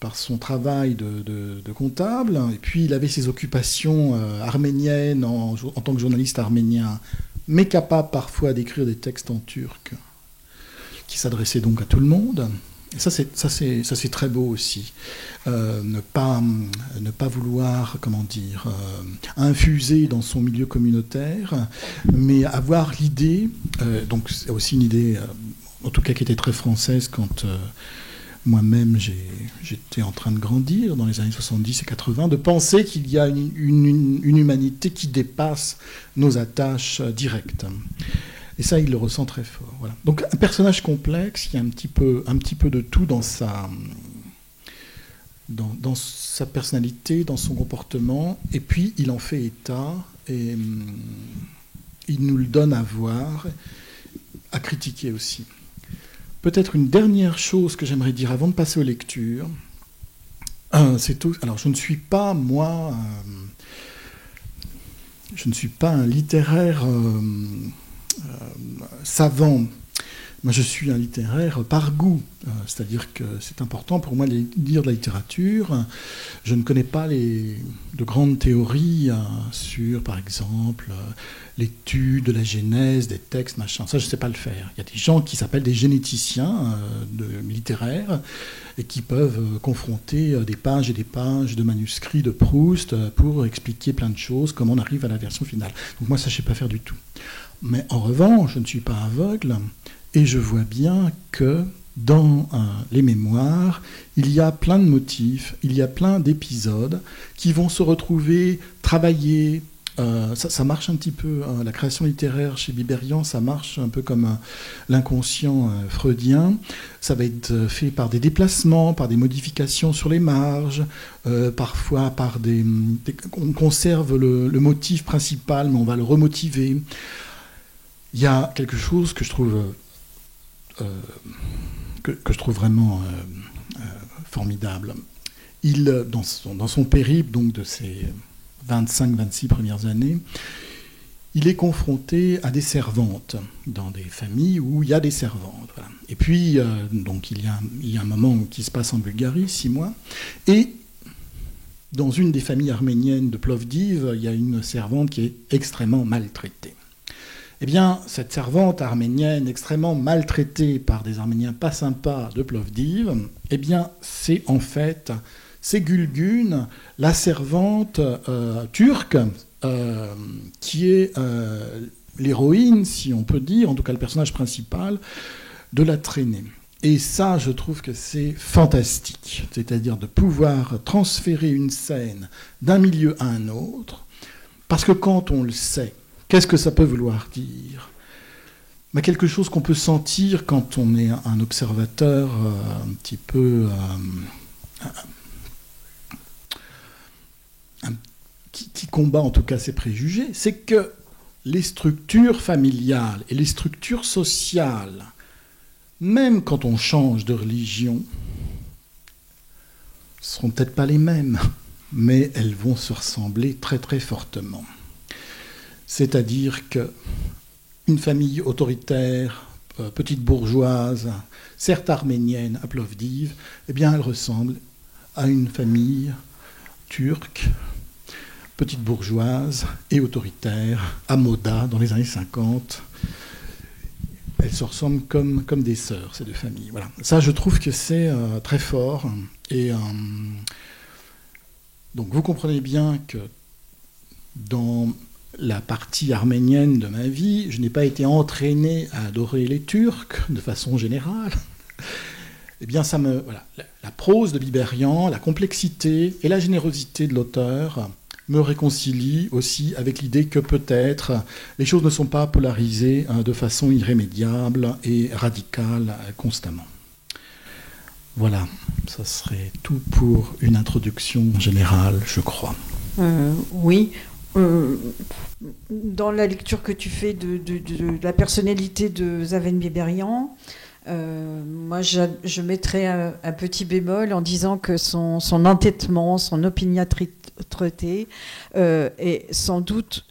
par son travail de comptable, et puis il avait ses occupations arméniennes en tant que journaliste arménien, mais capable parfois d'écrire des textes en turc, qui s'adressaient donc à tout le monde. Et ça c'est très beau aussi. Ne pas vouloir, infuser dans son milieu communautaire, mais avoir l'idée, donc c'est aussi une idée, en tout cas qui était très française quand moi-même j'étais en train de grandir dans les années 70 et 80, de penser qu'il y a une humanité qui dépasse nos attaches directes. Et ça, il le ressent très fort. Voilà. Donc, un personnage complexe, il y a un petit peu de tout dans sa personnalité, dans son comportement, et puis il en fait état, et il nous le donne à voir, à critiquer aussi. Peut-être une dernière chose que j'aimerais dire avant de passer aux lectures, c'est tout. Alors, je ne suis pas, moi, un littéraire... savant. Moi, je suis un littéraire par goût, c'est-à-dire que c'est important pour moi de lire de la littérature. Je ne connais pas de grandes théories sur, par exemple, l'étude de la genèse des textes, machin. Ça, je ne sais pas le faire. Il y a des gens qui s'appellent des généticiens littéraires et qui peuvent confronter des pages et des pages de manuscrits de Proust pour expliquer plein de choses, comment on arrive à la version finale. Donc moi, ça, je ne sais pas faire du tout. Mais en revanche, je ne suis pas aveugle et je vois bien que dans les mémoires, il y a plein de motifs, il y a plein d'épisodes qui vont se retrouver travaillés, Ça marche un petit peu, la création littéraire chez Biberian, ça marche un peu comme l'inconscient freudien. Ça va être fait par des déplacements, par des modifications sur les marges, parfois par on conserve le motif principal, mais on va le remotiver. Il y a quelque chose que je trouve, que je trouve vraiment formidable. Dans son périple donc, de ses 25-26 premières années, il est confronté à des servantes dans des familles où il y a des servantes. Voilà. Et puis, donc, il y a un moment qui se passe en Bulgarie, 6 mois, et dans une des familles arméniennes de Plovdiv, il y a une servante qui est extrêmement maltraitée. Eh bien, cette servante arménienne extrêmement maltraitée par des Arméniens pas sympas de Plovdiv, eh bien, c'est en fait... C'est Gülgün, la servante turque, qui est l'héroïne, si on peut dire, en tout cas le personnage principal, de la traînée. Et ça, je trouve que c'est fantastique, c'est-à-dire de pouvoir transférer une scène d'un milieu à un autre, parce que quand on le sait, qu'est-ce que ça peut vouloir dire ? Mais quelque chose qu'on peut sentir quand on est un observateur un petit peu... qui combat en tout cas ses préjugés, c'est que les structures familiales et les structures sociales, même quand on change de religion, ne seront peut-être pas les mêmes, mais elles vont se ressembler très très fortement. C'est-à-dire qu'une famille autoritaire, petite bourgeoise, certes arménienne à Plovdiv, eh bien elle ressemble à une famille turque, petite bourgeoise et autoritaire, à Moda, dans les années 50. Elles se ressemblent comme des sœurs, ces deux familles. Voilà. Ça, je trouve que c'est très fort. Et donc, vous comprenez bien que dans la partie arménienne de ma vie, je n'ai pas été entraîné à adorer les Turcs, de façon générale. Eh bien, voilà, la prose de Biberian, la complexité et la générosité de l'auteur me réconcilie aussi avec l'idée que peut-être les choses ne sont pas polarisées de façon irrémédiable et radicale constamment. Voilà, ça serait tout pour une introduction générale, je crois. Oui. Dans la lecture que tu fais de la personnalité de Zaven Biberian, moi, je mettrais un petit bémol en disant que son entêtement, son opiniâtreté est sans doute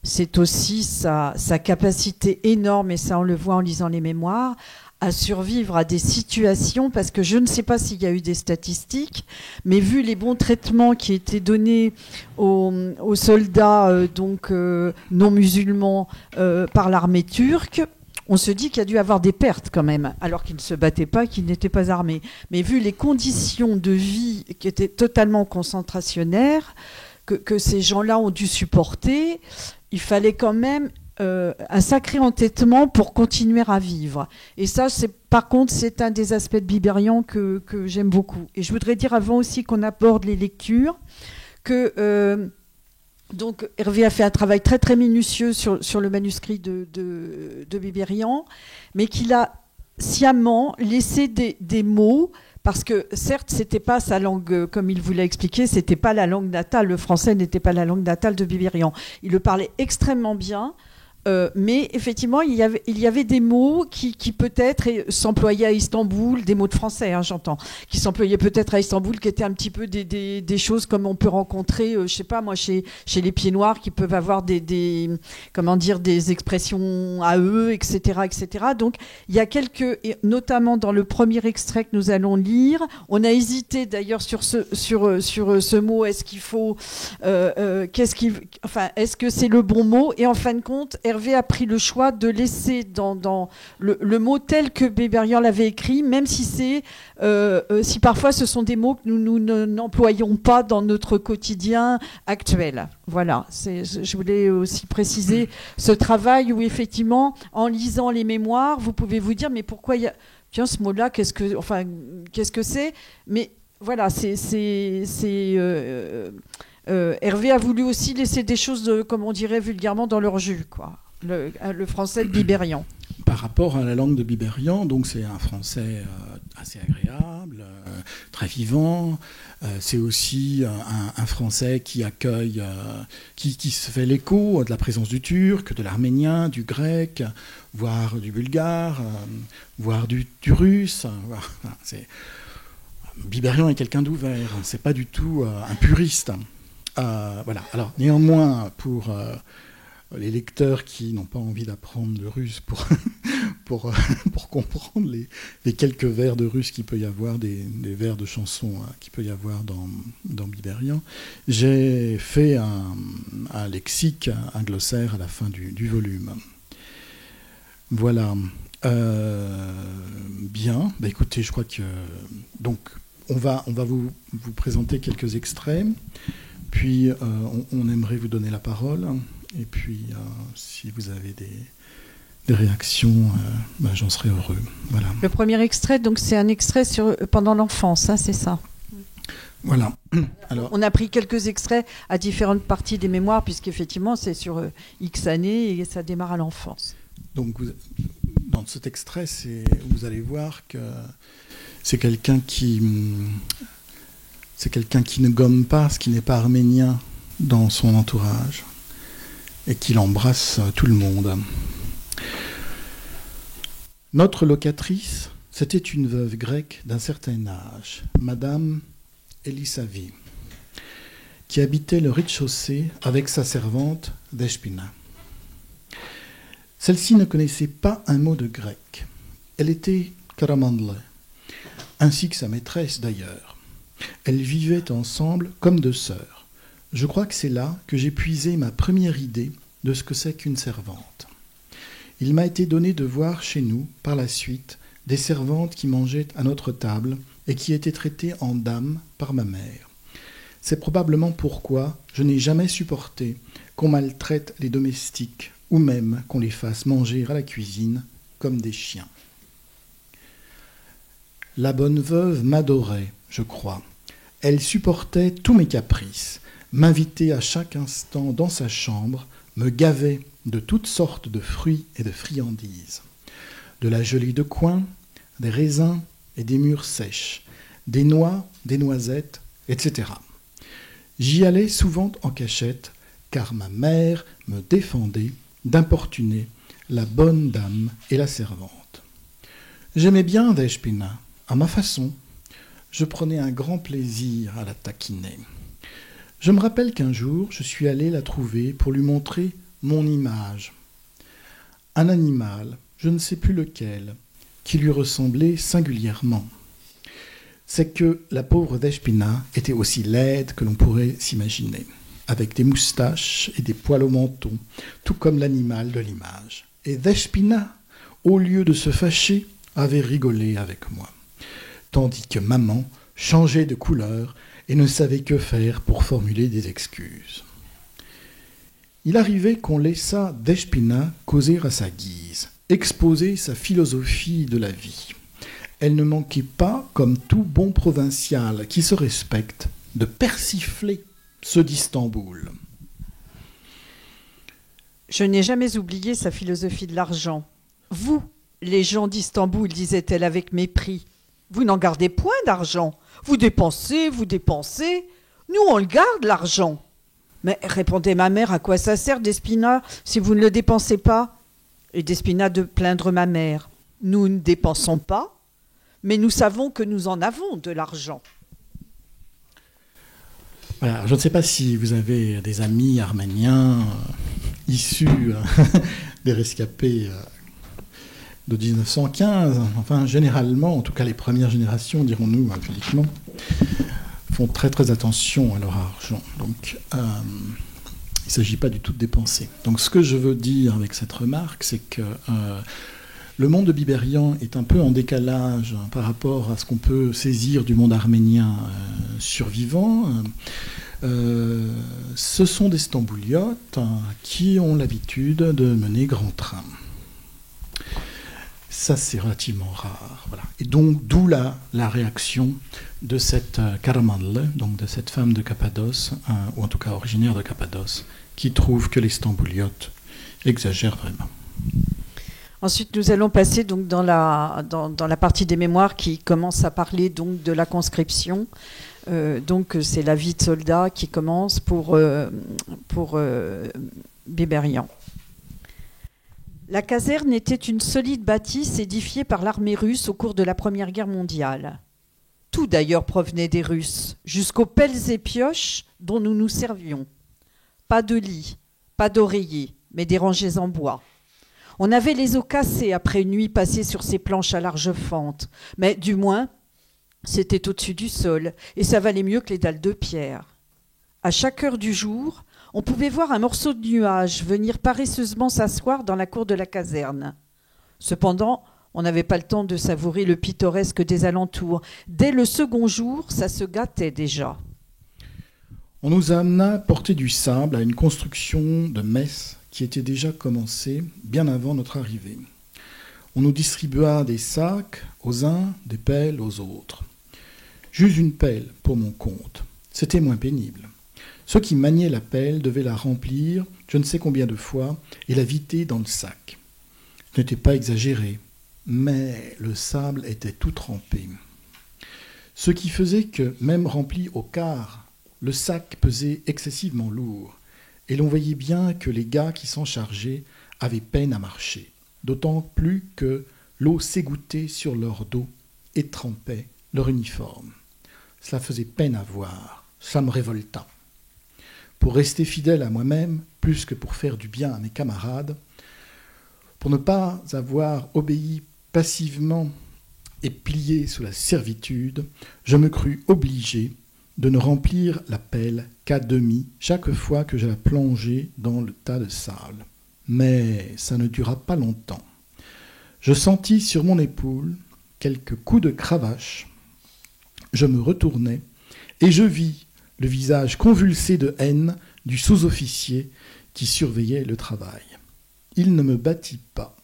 c'est aussi sa capacité énorme, et ça on le voit en lisant les mémoires, à survivre à des situations, parce que je ne sais pas s'il y a eu des statistiques, mais vu les bons traitements qui étaient donnés aux soldats non musulmans par l'armée turque, on se dit qu'il y a dû avoir des pertes quand même, alors qu'ils ne se battaient pas, qu'ils n'étaient pas armés. Mais vu les conditions de vie qui étaient totalement concentrationnaires, que ces gens-là ont dû supporter, il fallait quand même un sacré entêtement pour continuer à vivre. Et ça, par contre, c'est un des aspects de Biberian que j'aime beaucoup. Et je voudrais dire avant aussi qu'on aborde les lectures, que... Donc Hervé a fait un travail très très minutieux sur le manuscrit de Biberian, mais qu'il a sciemment laissé des mots, parce que certes c'était pas sa langue, comme il vous l'a expliqué, c'était pas la langue natale, le français n'était pas la langue natale de Biberian. Il le parlait extrêmement bien, mais effectivement il y avait des mots qui peut-être s'employaient à Istanbul, des mots de français, j'entends, qui s'employaient peut-être à Istanbul, qui étaient un petit peu des choses comme on peut rencontrer, je sais pas moi, chez les pieds noirs, qui peuvent avoir des expressions à eux, etc., etc. Donc il y a notamment dans le premier extrait que nous allons lire, on a hésité d'ailleurs sur ce mot, est-ce qu'il faut, est-ce que c'est le bon mot, et en fin de compte, Hervé a pris le choix de laisser dans le mot tel que Biberian l'avait écrit, même si si parfois ce sont des mots que nous n'employons pas dans notre quotidien actuel. Voilà, je voulais aussi préciser ce travail où effectivement, en lisant les mémoires, vous pouvez vous dire mais pourquoi il y a... Tiens, ce mot-là, qu'est-ce que c'est ? Mais voilà, Hervé a voulu aussi laisser des choses, comme on dirait vulgairement, dans leur jus, quoi. Le français de Biberian. Par rapport à la langue de Biberian, donc c'est un français assez agréable, très vivant. C'est aussi un français qui accueille, qui se fait l'écho de la présence du turc, de l'arménien, du grec, voire du bulgare, voire du russe. Biberian est quelqu'un d'ouvert, c'est pas du tout un puriste. Voilà. Alors néanmoins, pour les lecteurs qui n'ont pas envie d'apprendre le russe pour comprendre les quelques vers de russe qu'il peut y avoir, des vers de chansons qu'il peut y avoir dans Biberian, j'ai fait un lexique, un glossaire à la fin du volume. Voilà. Bien. Écoutez, je crois que... Donc, on va vous présenter quelques extraits, puis on aimerait vous donner la parole. Et puis, si vous avez des réactions, j'en serais heureux. Voilà. Le premier extrait, donc, c'est un extrait pendant l'enfance, hein, c'est ça. Voilà. Alors, on a pris quelques extraits à différentes parties des mémoires, puisqu'effectivement, c'est sur X années et ça démarre à l'enfance. Donc, dans cet extrait, vous allez voir que c'est quelqu'un qui ne gomme pas ce qui n'est pas arménien dans son entourage, et qu'il embrasse tout le monde. Notre locatrice, c'était une veuve grecque d'un certain âge, Madame Elisavi, qui habitait le rez-de-chaussée avec sa servante Despina. Celle-ci ne connaissait pas un mot de grec. Elle était karamandle, ainsi que sa maîtresse d'ailleurs. Elles vivaient ensemble comme deux sœurs. Je crois que c'est là que j'ai puisé ma première idée de ce que c'est qu'une servante. Il m'a été donné de voir chez nous, par la suite, des servantes qui mangeaient à notre table et qui étaient traitées en dames par ma mère. C'est probablement pourquoi je n'ai jamais supporté qu'on maltraite les domestiques ou même qu'on les fasse manger à la cuisine comme des chiens. La bonne veuve m'adorait, je crois. Elle supportait tous mes caprices, m'invitait à chaque instant dans sa chambre, me gavait de toutes sortes de fruits et de friandises. De la gelée de coin, des raisins et des mûres sèches, des noix, des noisettes, etc. J'y allais souvent en cachette, car ma mère me défendait d'importuner la bonne dame et la servante. J'aimais bien Despina, à ma façon. Je prenais un grand plaisir à la taquiner. Je me rappelle qu'un jour, je suis allé la trouver pour lui montrer mon image. Un animal, je ne sais plus lequel, qui lui ressemblait singulièrement. C'est que la pauvre Despina était aussi laide que l'on pourrait s'imaginer, avec des moustaches et des poils au menton, tout comme l'animal de l'image. Et Despina, au lieu de se fâcher, avait rigolé avec moi, tandis que maman changeait de couleur et ne savait que faire pour formuler des excuses. Il arrivait qu'on laissât Despina causer à sa guise, exposer sa philosophie de la vie. Elle ne manquait pas, comme tout bon provincial qui se respecte, de persifler ceux d'Istanbul. Je n'ai jamais oublié sa philosophie de l'argent. Vous, les gens d'Istanbul, disait-elle avec mépris, vous n'en gardez point d'argent. Vous dépensez. Nous, on le garde, l'argent. Mais, répondait ma mère, à quoi ça sert, Despina, si vous ne le dépensez pas? Et Despina de plaindre ma mère. Nous ne dépensons pas, mais nous savons que nous en avons de l'argent. Voilà, je ne sais pas si vous avez des amis arméniens issus des rescapés de 1915. Enfin, généralement, en tout cas les premières générations, dirons-nous publiquement, font très très attention à leur argent. Donc, il ne s'agit pas du tout de dépenser. Donc, ce que je veux dire avec cette remarque, c'est que le monde de Biberian est un peu en décalage par rapport à ce qu'on peut saisir du monde arménien survivant. Ce sont des Stambouliotes qui ont l'habitude de mener grand train. ça c'est relativement rare. Voilà. Et donc d'où la réaction de cette Karamanlı, donc de cette femme de Cappadoce, ou en tout cas originaire de Cappadoce, qui trouve que les stambouliotes exagèrent vraiment. Ensuite, nous allons passer donc dans la partie des mémoires qui commence à parler donc de la conscription. Donc c'est la vie de soldat qui commence pour Bébérian. La caserne était une solide bâtisse édifiée par l'armée russe au cours de la Première Guerre mondiale. Tout d'ailleurs provenait des Russes, jusqu'aux pelles et pioches dont nous nous servions. Pas de lit, pas d'oreiller, mais des rangées en bois. On avait les os cassés après une nuit passée sur ces planches à large fente, mais du moins, c'était au-dessus du sol, et ça valait mieux que les dalles de pierre. À chaque heure du jour, on pouvait voir un morceau de nuage venir paresseusement s'asseoir dans la cour de la caserne. Cependant, on n'avait pas le temps de savourer le pittoresque des alentours. Dès le second jour, ça se gâtait déjà. On nous amena porter du sable à une construction de messe qui était déjà commencée bien avant notre arrivée. On nous distribua des sacs aux uns, des pelles aux autres. J'eus une pelle pour mon compte. C'était moins pénible. Ceux qui maniaient la pelle devaient la remplir je ne sais combien de fois et la vider dans le sac. Ce n'était pas exagéré, mais le sable était tout trempé. Ce qui faisait que, même rempli au quart, le sac pesait excessivement lourd. Et l'on voyait bien que les gars qui s'en chargeaient avaient peine à marcher, d'autant plus que l'eau s'égouttait sur leur dos et trempait leur uniforme. Cela faisait peine à voir, ça me révolta. Pour rester fidèle à moi-même, plus que pour faire du bien à mes camarades, pour ne pas avoir obéi passivement et plié sous la servitude, je me crus obligé de ne remplir la pelle qu'à demi chaque fois que je la plongeais dans le tas de sable. Mais ça ne dura pas longtemps. Je sentis sur mon épaule quelques coups de cravache. Je me retournai et je vis le visage convulsé de haine du sous-officier qui surveillait le travail. Il ne me battit pas.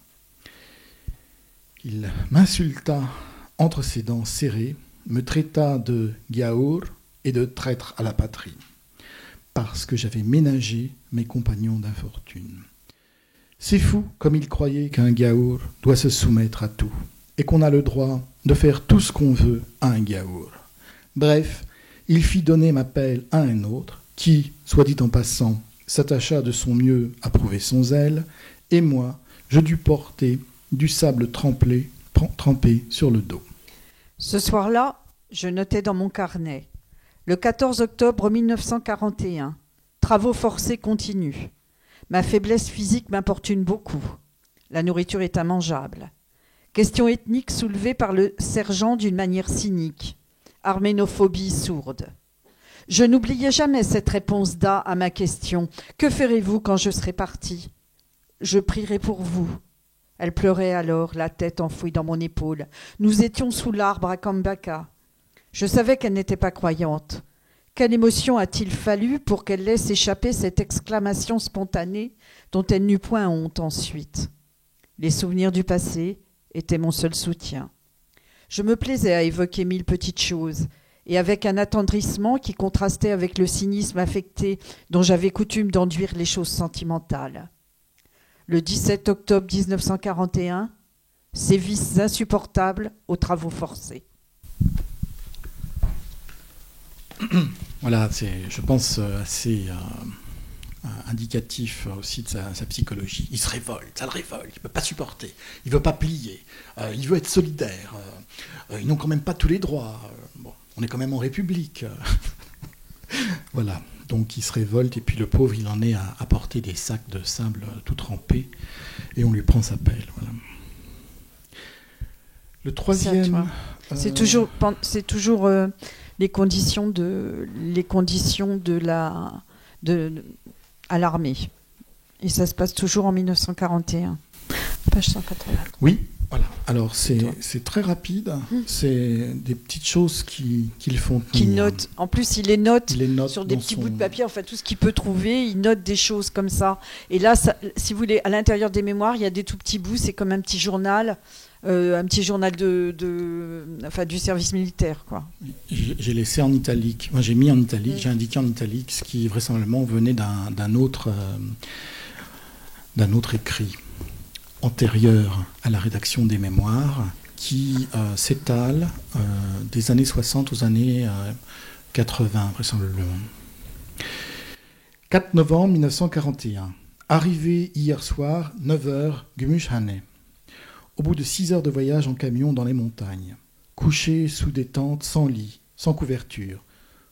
Il m'insulta entre ses dents serrées, me traita de gaour et de traître à la patrie, parce que j'avais ménagé mes compagnons d'infortune. C'est fou comme il croyait qu'un gaour doit se soumettre à tout, et qu'on a le droit de faire tout ce qu'on veut à un gaour. Bref, il fit donner ma pelle à un autre, qui, soit dit en passant, s'attacha de son mieux à prouver son zèle, et moi, je dus porter du sable trempé sur le dos. Ce soir-là, je notais dans mon carnet le 14 octobre 1941, travaux forcés continus. Ma faiblesse physique m'importune beaucoup. La nourriture est immangeable. Question ethnique soulevée par le sergent d'une manière cynique. Arménophobie sourde. Je n'oubliais jamais cette réponse d'A à ma question. Que ferez-vous quand je serai parti ? Je prierai pour vous. Elle pleurait alors, la tête enfouie dans mon épaule. Nous étions sous l'arbre à Kambaka. Je savais qu'elle n'était pas croyante. Quelle émotion a-t-il fallu pour qu'elle laisse échapper cette exclamation spontanée dont elle n'eut point honte ensuite ? Les souvenirs du passé étaient mon seul soutien. Je me plaisais à évoquer 1000 petites choses, et avec un attendrissement qui contrastait avec le cynisme affecté dont j'avais coutume d'enduire les choses sentimentales. Le 17 octobre 1941, sévices insupportables aux travaux forcés. Voilà, c'est, je pense, assez indicatif aussi de sa psychologie. Il se révolte, ça le révolte, il ne peut pas supporter, il ne veut pas plier, il veut être solidaire, ils n'ont quand même pas tous les droits, bon, on est quand même en République. Voilà, donc il se révolte, et puis le pauvre, il en est à porter des sacs de sable tout trempés, et on lui prend sa pelle, voilà. Le troisième... C'est toujours les conditions à l'armée. Et ça se passe toujours en 1941. Page 180. Oui, voilà. Alors c'est très rapide. C'est des petites choses qu'ils font tenir. Qui note. En plus, il les note sur des petits bouts de papier. Enfin, tout ce qu'il peut trouver, il note des choses comme ça. Et là, si vous voulez, à l'intérieur des mémoires, il y a des tout petits bouts. C'est comme un petit journal. un petit journal du service militaire, quoi. J'ai laissé en italique. Moi, j'ai mis en italique, j'ai indiqué en italique ce qui vraisemblablement venait d'un autre écrit antérieur à la rédaction des mémoires, qui s'étale des années 60 aux années 80, vraisemblablement. 4 novembre 1941. Arrivé hier soir, 9h, Gümüşhane. Au bout de 6 heures de voyage en camion dans les montagnes. Couché sous des tentes sans lit, sans couverture.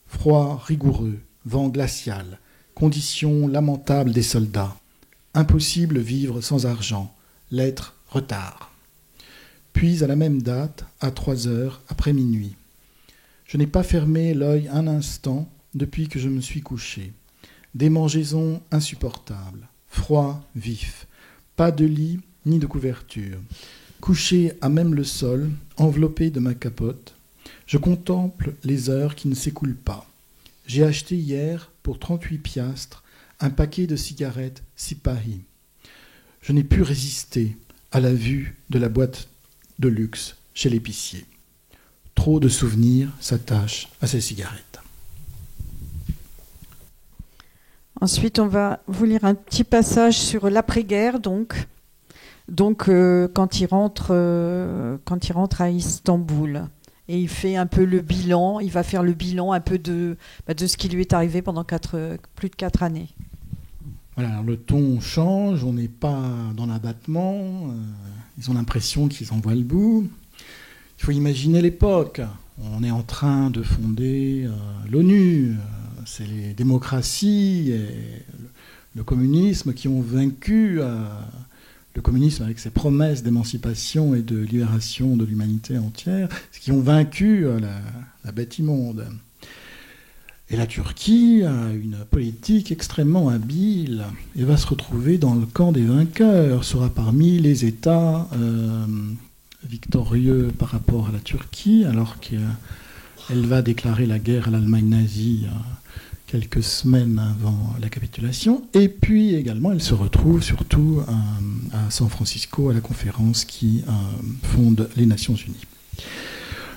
Froid rigoureux, vent glacial, conditions lamentables des soldats. Impossible vivre sans argent. Lettre, retard. Puis à la même date, à 3 heures, après minuit. Je n'ai pas fermé l'œil un instant depuis que je me suis couché. Démangeaisons insupportables, froid vif, pas de lit ni de couverture. Couché à même le sol, enveloppé de ma capote, je contemple les heures qui ne s'écoulent pas. J'ai acheté hier, pour 38 piastres, un paquet de cigarettes Sipahi. Je n'ai pu résister à la vue de la boîte de luxe chez l'épicier. Trop de souvenirs s'attachent à ces cigarettes. Ensuite, on va vous lire un petit passage sur l'après-guerre, donc quand il rentre à Istanbul. Et il fait un peu le bilan, il va faire le bilan un peu de ce qui lui est arrivé pendant plus de 4 années. Voilà, alors le ton change, on n'est pas dans l'abattement, ils ont l'impression qu'ils en voient le bout. Il faut imaginer l'époque, on est en train de fonder l'ONU, c'est les démocraties et le communisme qui ont vaincu, le communisme avec ses promesses d'émancipation et de libération de l'humanité entière, qui ont vaincu la bête immonde. Et la Turquie a une politique extrêmement habile et va se retrouver dans le camp des vainqueurs, sera parmi les États victorieux par rapport à la Turquie, alors qu'elle va déclarer la guerre à l'Allemagne nazie quelques semaines avant la capitulation. Et puis également, elle se retrouve surtout à San Francisco, à la conférence qui fonde les Nations Unies.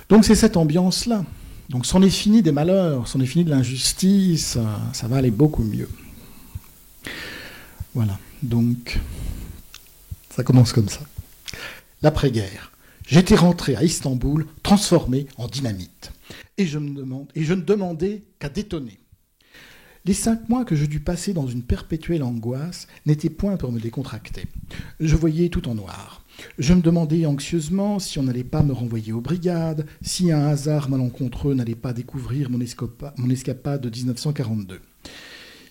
Donc c'est cette ambiance-là. Donc c'en est fini des malheurs, c'en est fini de l'injustice, ça va aller beaucoup mieux. Voilà, donc ça commence comme ça. L'après-guerre. J'étais rentré à Istanbul transformé en dynamite. Et je ne demandais qu'à détonner. Les 5 mois que je dus passer dans une perpétuelle angoisse n'étaient point pour me décontracter. Je voyais tout en noir. Je me demandais anxieusement si on n'allait pas me renvoyer aux brigades, si un hasard malencontreux n'allait pas découvrir mon escapade de 1942.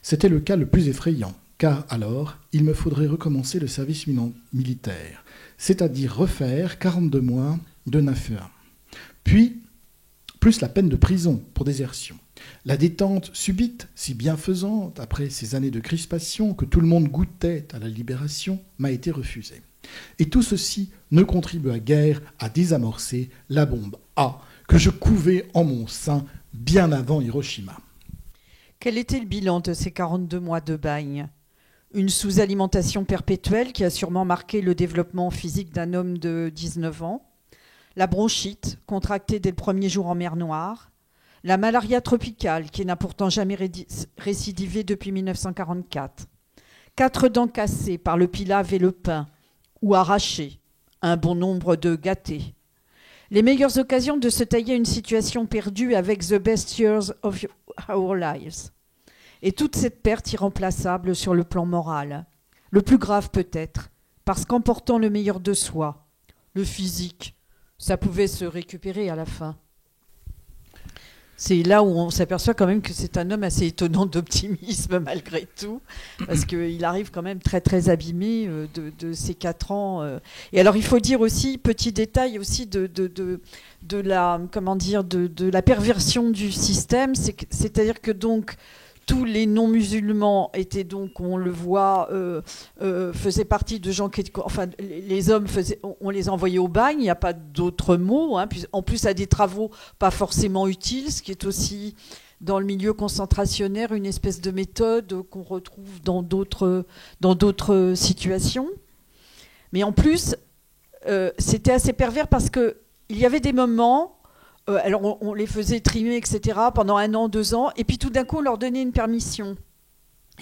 C'était le cas le plus effrayant, car alors, il me faudrait recommencer le service militaire, c'est-à-dire refaire 42 mois de NAFEA. Puis, plus la peine de prison pour désertion. La détente subite, si bienfaisante, après ces années de crispation que tout le monde goûtait à la libération, m'a été refusée. Et tout ceci ne contribua guère à désamorcer la bombe A que je couvais en mon sein bien avant Hiroshima. Quel était le bilan de ces 42 mois de bagne ? Une sous-alimentation perpétuelle qui a sûrement marqué le développement physique d'un homme de 19 ans, la bronchite, contractée dès le premier jour en mer Noire, la malaria tropicale, qui n'a pourtant jamais récidivé depuis 1944, 4 dents cassées par le pilave et le pain, ou arrachées, un bon nombre de gâtés. Les meilleures occasions de se tailler une situation perdue avec The Best Years of Our Lives. Et toute cette perte irremplaçable sur le plan moral. Le plus grave peut-être, parce qu'en portant le meilleur de soi, le physique, ça pouvait se récupérer à la fin. C'est là où on s'aperçoit quand même que c'est un homme assez étonnant d'optimisme malgré tout, parce qu'il arrive quand même très très abîmé de ces 4 ans. Et alors il faut dire aussi, petit détail aussi de la perversion du système, c'est-à-dire que donc tous les non-musulmans étaient donc, on le voit, faisaient partie de gens qui étaient... Enfin, les hommes, on les envoyait au bagne, il n'y a pas d'autre mot. Hein, en plus, à des travaux pas forcément utiles, ce qui est aussi, dans le milieu concentrationnaire, une espèce de méthode qu'on retrouve dans d'autres situations. Mais en plus, c'était assez pervers parce qu'il y avait des moments, alors on les faisait trimer, etc., pendant 1 an, 2 ans, et puis tout d'un coup, on leur donnait une permission.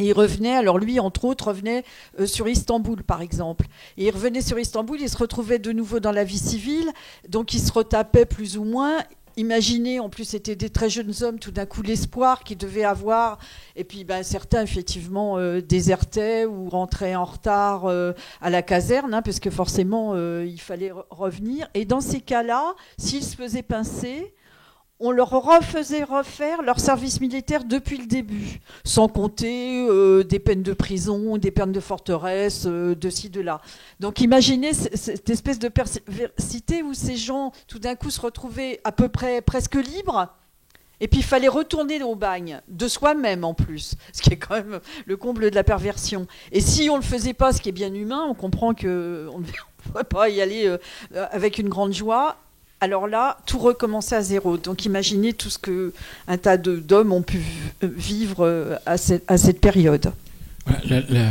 Et il revenait, alors lui, entre autres, revenait sur Istanbul, par exemple. Et il revenait sur Istanbul, il se retrouvait de nouveau dans la vie civile, donc il se retapait plus ou moins. Imaginez, en plus, c'était des très jeunes hommes, tout d'un coup, l'espoir qu'ils devaient avoir. Et puis, certains, effectivement, désertaient ou rentraient en retard à la caserne, parce que forcément, il fallait revenir. Et dans ces cas-là, s'ils se faisaient pincer, on leur refaisait refaire leur service militaire depuis le début, sans compter des peines de prison, des peines de forteresse, de ci, de là. Donc imaginez cette espèce de perversité où ces gens, tout d'un coup, se retrouvaient à peu près presque libres, et puis il fallait retourner au bagne, de soi-même en plus, ce qui est quand même le comble de la perversion. Et si on ne le faisait pas, ce qui est bien humain, on comprend qu'on ne pourrait pas y aller avec une grande joie. Alors là, tout recommençait à zéro. Donc imaginez tout ce qu'un tas d'hommes ont pu vivre à cette période.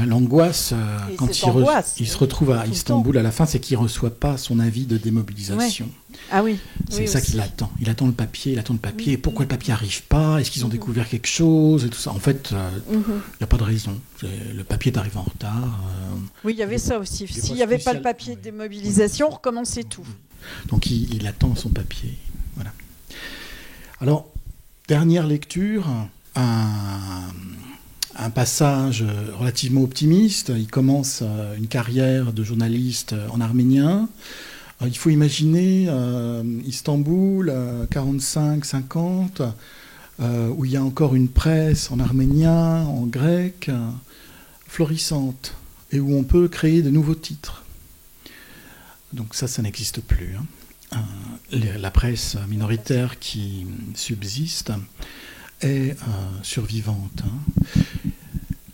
L'angoisse, quand il se retrouve à Istanbul à la fin, c'est qu'il ne reçoit pas son avis de démobilisation. Ouais. Ah oui. C'est ça qu'il attend. Il attend le papier. Oui. Pourquoi le papier n'arrive pas? Est-ce qu'ils ont découvert quelque chose et tout ça? En fait, il n'y a pas de raison. Le papier est arrivé en retard. Oui, il y avait ça aussi. S'il n'y avait pas le papier de démobilisation, on recommençait tout. Donc il attend son papier. Voilà. Alors, dernière lecture, un passage relativement optimiste. Il commence une carrière de journaliste en arménien. Il faut imaginer Istanbul, 45-50, où il y a encore une presse en arménien, en grec, florissante, et où on peut créer de nouveaux titres. Donc ça n'existe plus. La presse minoritaire qui subsiste est survivante.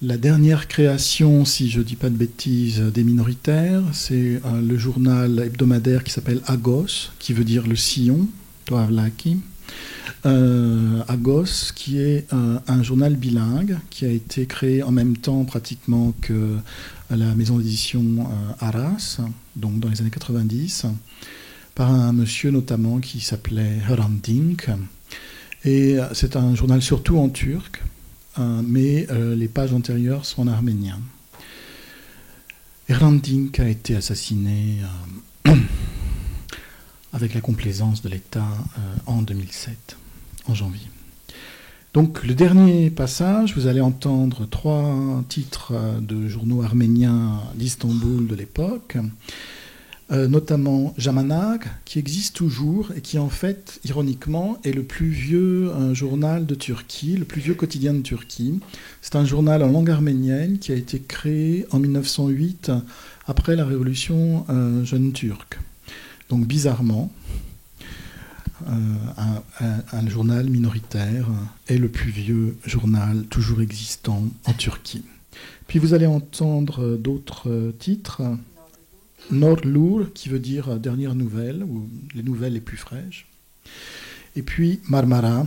La dernière création, si je ne dis pas de bêtises, des minoritaires, c'est le journal hebdomadaire qui s'appelle Agos, qui veut dire le sillon, Toavlaki. Agos, qui est un journal bilingue, qui a été créé en même temps pratiquement que la maison d'édition Aras, donc dans les années 90, par un monsieur notamment qui s'appelait Hrant Dink. Et c'est un journal surtout en turc, mais les pages antérieures sont en arménien. Hrant Dink a été assassiné avec la complaisance de l'État en 2007, en janvier. Donc le dernier passage, vous allez entendre 3 titres de journaux arméniens d'Istanbul de l'époque, notamment Jamanak, qui existe toujours et qui en fait, ironiquement, est le plus vieux journal de Turquie, le plus vieux quotidien de Turquie. C'est un journal en langue arménienne qui a été créé en 1908 après la révolution jeune turque. Donc bizarrement, un journal minoritaire est le plus vieux journal toujours existant en Turquie. Puis vous allez entendre d'autres titres. Norlur, qui veut dire dernière nouvelle, ou les nouvelles les plus fraîches. Et puis Marmara,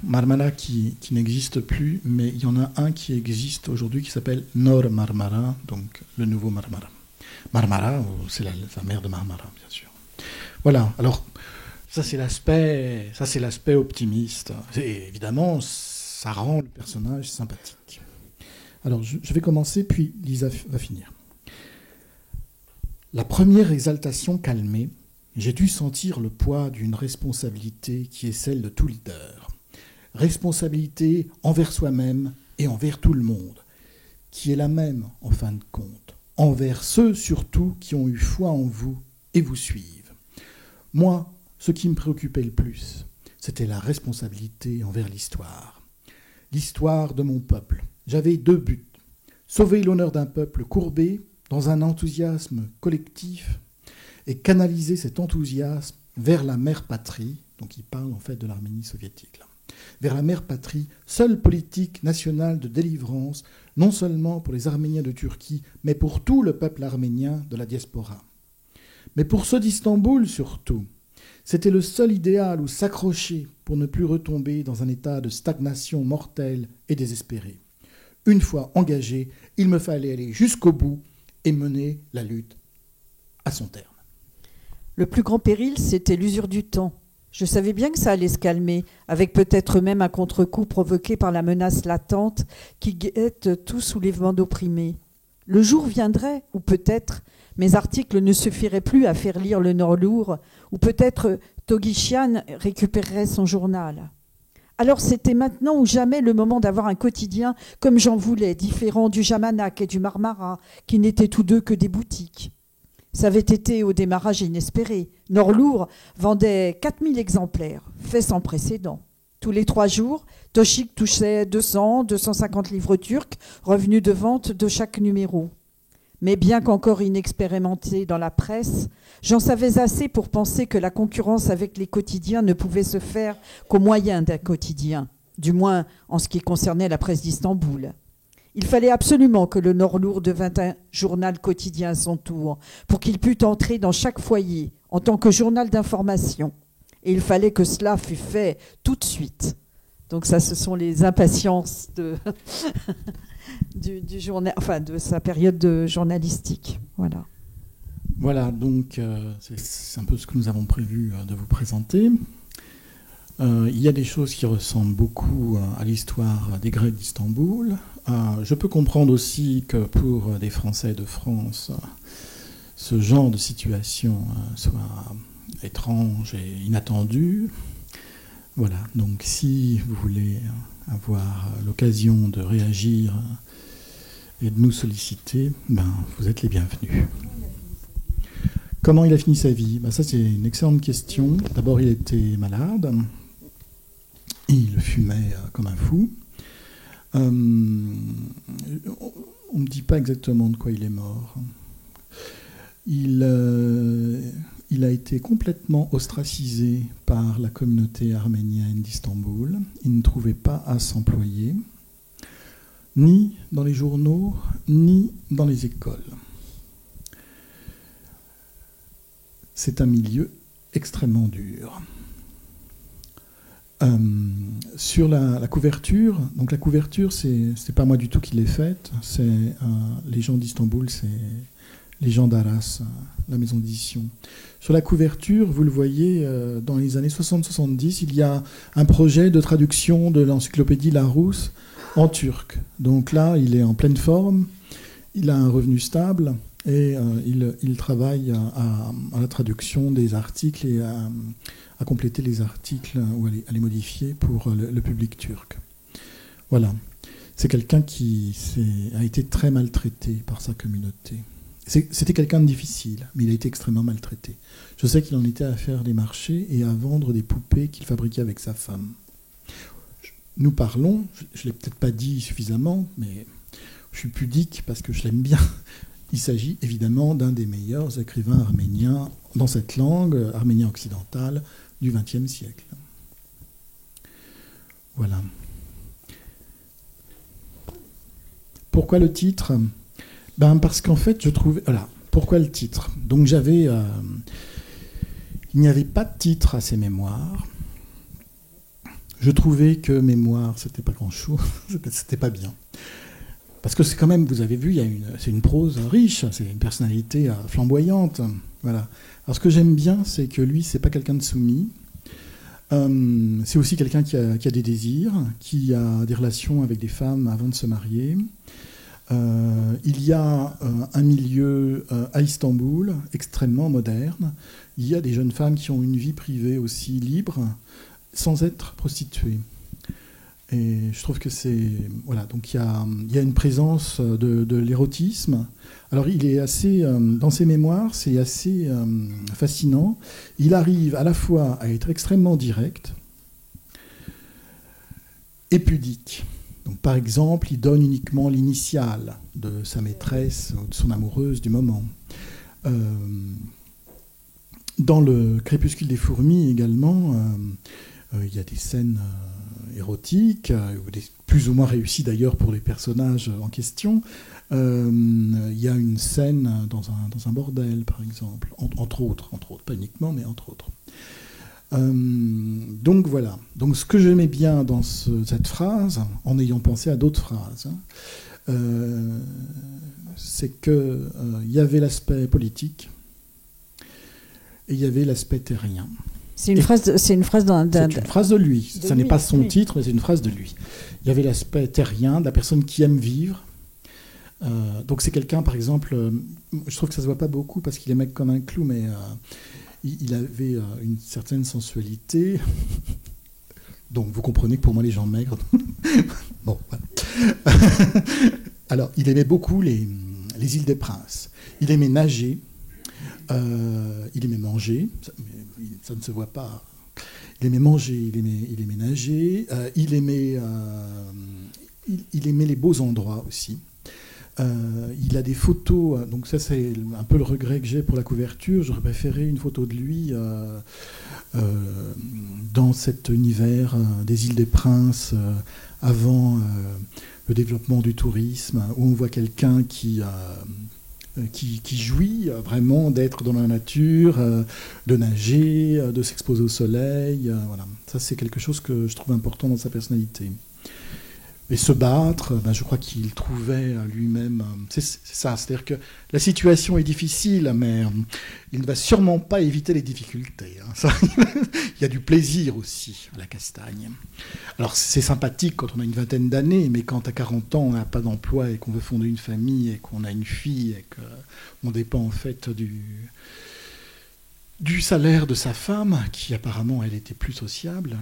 Marmara qui n'existe plus, mais il y en a un qui existe aujourd'hui qui s'appelle Nor Marmara, donc le nouveau Marmara. Marmara, c'est la mer de Marmara, bien sûr. Voilà, alors ça c'est l'aspect optimiste. Et évidemment, ça rend le personnage sympathique. Alors je vais commencer, puis Lisa va finir. La première exaltation calmée, j'ai dû sentir le poids d'une responsabilité qui est celle de tout leader. Responsabilité envers soi-même et envers tout le monde, qui est la même en fin de compte, envers ceux surtout qui ont eu foi en vous et vous suivent. Moi, ce qui me préoccupait le plus, c'était la responsabilité envers l'histoire. L'histoire de mon peuple. J'avais 2 buts. Sauver l'honneur d'un peuple courbé dans un enthousiasme collectif et canaliser cet enthousiasme vers la mère patrie, donc il parle en fait de l'Arménie soviétique, là, vers la mère patrie, seule politique nationale de délivrance, non seulement pour les Arméniens de Turquie, mais pour tout le peuple arménien de la diaspora. Mais pour ceux d'Istanbul surtout, c'était le seul idéal où s'accrocher pour ne plus retomber dans un état de stagnation mortelle et désespérée. Une fois engagé, il me fallait aller jusqu'au bout et mener la lutte à son terme. Le plus grand péril, c'était l'usure du temps. Je savais bien que ça allait se calmer, avec peut-être même un contre-coup provoqué par la menace latente qui guette tout soulèvement d'opprimés. Le jour viendrait, ou peut-être mes articles ne suffiraient plus à faire lire le Nord lourd, ou peut-être Togishian récupérerait son journal. Alors c'était maintenant ou jamais le moment d'avoir un quotidien comme j'en voulais, différent du Jamanak et du Marmara, qui n'étaient tous deux que des boutiques. Ça avait été au démarrage inespéré. Nord-Lourd vendait 4000 exemplaires, fait sans précédent. Tous les 3 jours, Toshik touchait 200-250 livres turcs, revenus de vente de chaque numéro. Mais bien qu'encore inexpérimenté dans la presse, j'en savais assez pour penser que la concurrence avec les quotidiens ne pouvait se faire qu'au moyen d'un quotidien, du moins en ce qui concernait la presse d'Istanbul. Il fallait absolument que le Nord-Lourd devînt un journal quotidien à son tour, pour qu'il pût entrer dans chaque foyer en tant que journal d'information. Et il fallait que cela fût fait tout de suite. Donc ça, ce sont les impatiences du journal, enfin de sa période journalistique. Voilà. Voilà, donc c'est un peu ce que nous avons prévu de vous présenter. Il y a des choses qui ressemblent beaucoup à l'histoire des Grecs d'Istanbul. Je peux comprendre aussi que pour des Français de France, ce genre de situation soit étrange et inattendu. Voilà, donc si vous voulez avoir l'occasion de réagir et de nous solliciter, vous êtes les bienvenus. Comment il a fini sa vie ? Ça, c'est une excellente question. D'abord, il était malade. Il fumait comme un fou. On ne me dit pas exactement de quoi il est mort. Il a été complètement ostracisé par la communauté arménienne d'Istanbul. Il ne trouvait pas à s'employer, ni dans les journaux, ni dans les écoles. C'est un milieu extrêmement dur. Sur la couverture, donc la couverture, c'est pas moi du tout qui l'ai faite, c'est les gens d'Istanbul, c'est les gens d'Arras, la maison d'édition. Sur la couverture, vous le voyez, dans les années 60-70, il y a un projet de traduction de l'encyclopédie Larousse en turc. Donc là, il est en pleine forme, il a un revenu stable, et il travaille à la traduction des articles et à compléter les articles ou à les modifier pour le public turc. Voilà. C'est quelqu'un qui a été très maltraité par sa communauté. C'était quelqu'un de difficile, mais il a été extrêmement maltraité. Je sais qu'il en était à faire des marchés et à vendre des poupées qu'il fabriquait avec sa femme. Nous parlons, je ne l'ai peut-être pas dit suffisamment, mais je suis pudique parce que je l'aime bien. Il s'agit évidemment d'un des meilleurs écrivains arméniens dans cette langue, arménien occidental, du XXe siècle. Voilà. Pourquoi le titre ? Parce qu'en fait, je trouvais... Voilà. Pourquoi le titre ? Donc j'avais... il n'y avait pas de titre à ces mémoires. Je trouvais que mémoire, c'était pas grand-chose, c'était pas bien. Parce que c'est quand même, vous avez vu, c'est une prose riche, c'est une personnalité flamboyante. Voilà. Alors ce que j'aime bien, c'est que lui, c'est pas quelqu'un de soumis. C'est aussi quelqu'un qui a des désirs, qui a des relations avec des femmes avant de se marier. Il y a un milieu à Istanbul extrêmement moderne. Il y a des jeunes femmes qui ont une vie privée aussi libre, sans être prostituées. Et je trouve que c'est... Voilà, donc il y a une présence de l'érotisme. Alors il est assez... dans ses mémoires, c'est assez fascinant. Il arrive à la fois à être extrêmement direct et pudique. Donc par exemple, il donne uniquement l'initiale de sa maîtresse ou de son amoureuse du moment. Dans le Crépuscule des fourmis également... il y a des scènes érotiques, plus ou moins réussies d'ailleurs pour les personnages en question. Il y a une scène dans un bordel, par exemple, entre autres, pas uniquement, mais entre autres. Donc voilà. Donc ce que j'aimais bien dans cette phrase, en ayant pensé à d'autres phrases, c'est qu'il y avait l'aspect politique, et il y avait l'aspect terrien. C'est une phrase d'un... C'est une phrase de lui. Ça n'est pas son oui. titre, mais c'est une phrase de lui. Il y avait l'aspect terrien, de la personne qui aime vivre. Donc c'est quelqu'un, par exemple, je trouve que ça se voit pas beaucoup parce qu'il est mec comme un clou, mais il avait une certaine sensualité. Donc vous comprenez que pour moi les gens maigres... bon, voilà. Alors, il aimait beaucoup les îles des Princes. Il aimait nager. Il aimait manger, ça ne se voit pas. Il aimait manger, il aimait nager, il aimait les beaux endroits aussi. Il a des photos, donc ça c'est un peu le regret que j'ai pour la couverture. J'aurais préféré une photo de lui dans cet univers des îles des Princes avant le développement du tourisme, où on voit quelqu'un qui jouit vraiment d'être dans la nature, de nager, de s'exposer au soleil. Voilà. Ça, c'est quelque chose que je trouve important dans sa personnalité. Et se battre, je crois qu'il trouvait lui-même... C'est ça, c'est-à-dire que la situation est difficile, mais il ne va sûrement pas éviter les difficultés. Hein. Ça, il y a du plaisir aussi à la castagne. Alors, c'est sympathique quand on a une vingtaine d'années, mais quand à 40 ans, on n'a pas d'emploi et qu'on veut fonder une famille et qu'on a une fille et qu'on dépend en fait du salaire de sa femme, qui apparemment, elle était plus sociable,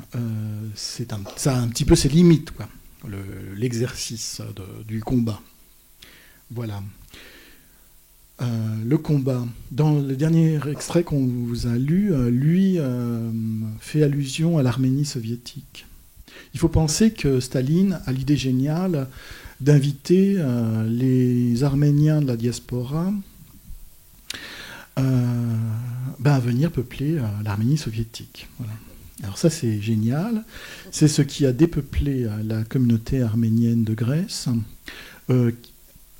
ça a un petit peu ses limites, quoi. L'exercice du combat. Voilà. Le combat. Dans le dernier extrait qu'on vous a lu, lui fait allusion à l'Arménie soviétique. Il faut penser que Staline a l'idée géniale d'inviter les Arméniens de la diaspora à venir peupler l'Arménie soviétique. Voilà. Alors ça, c'est génial. C'est ce qui a dépeuplé la communauté arménienne de Grèce.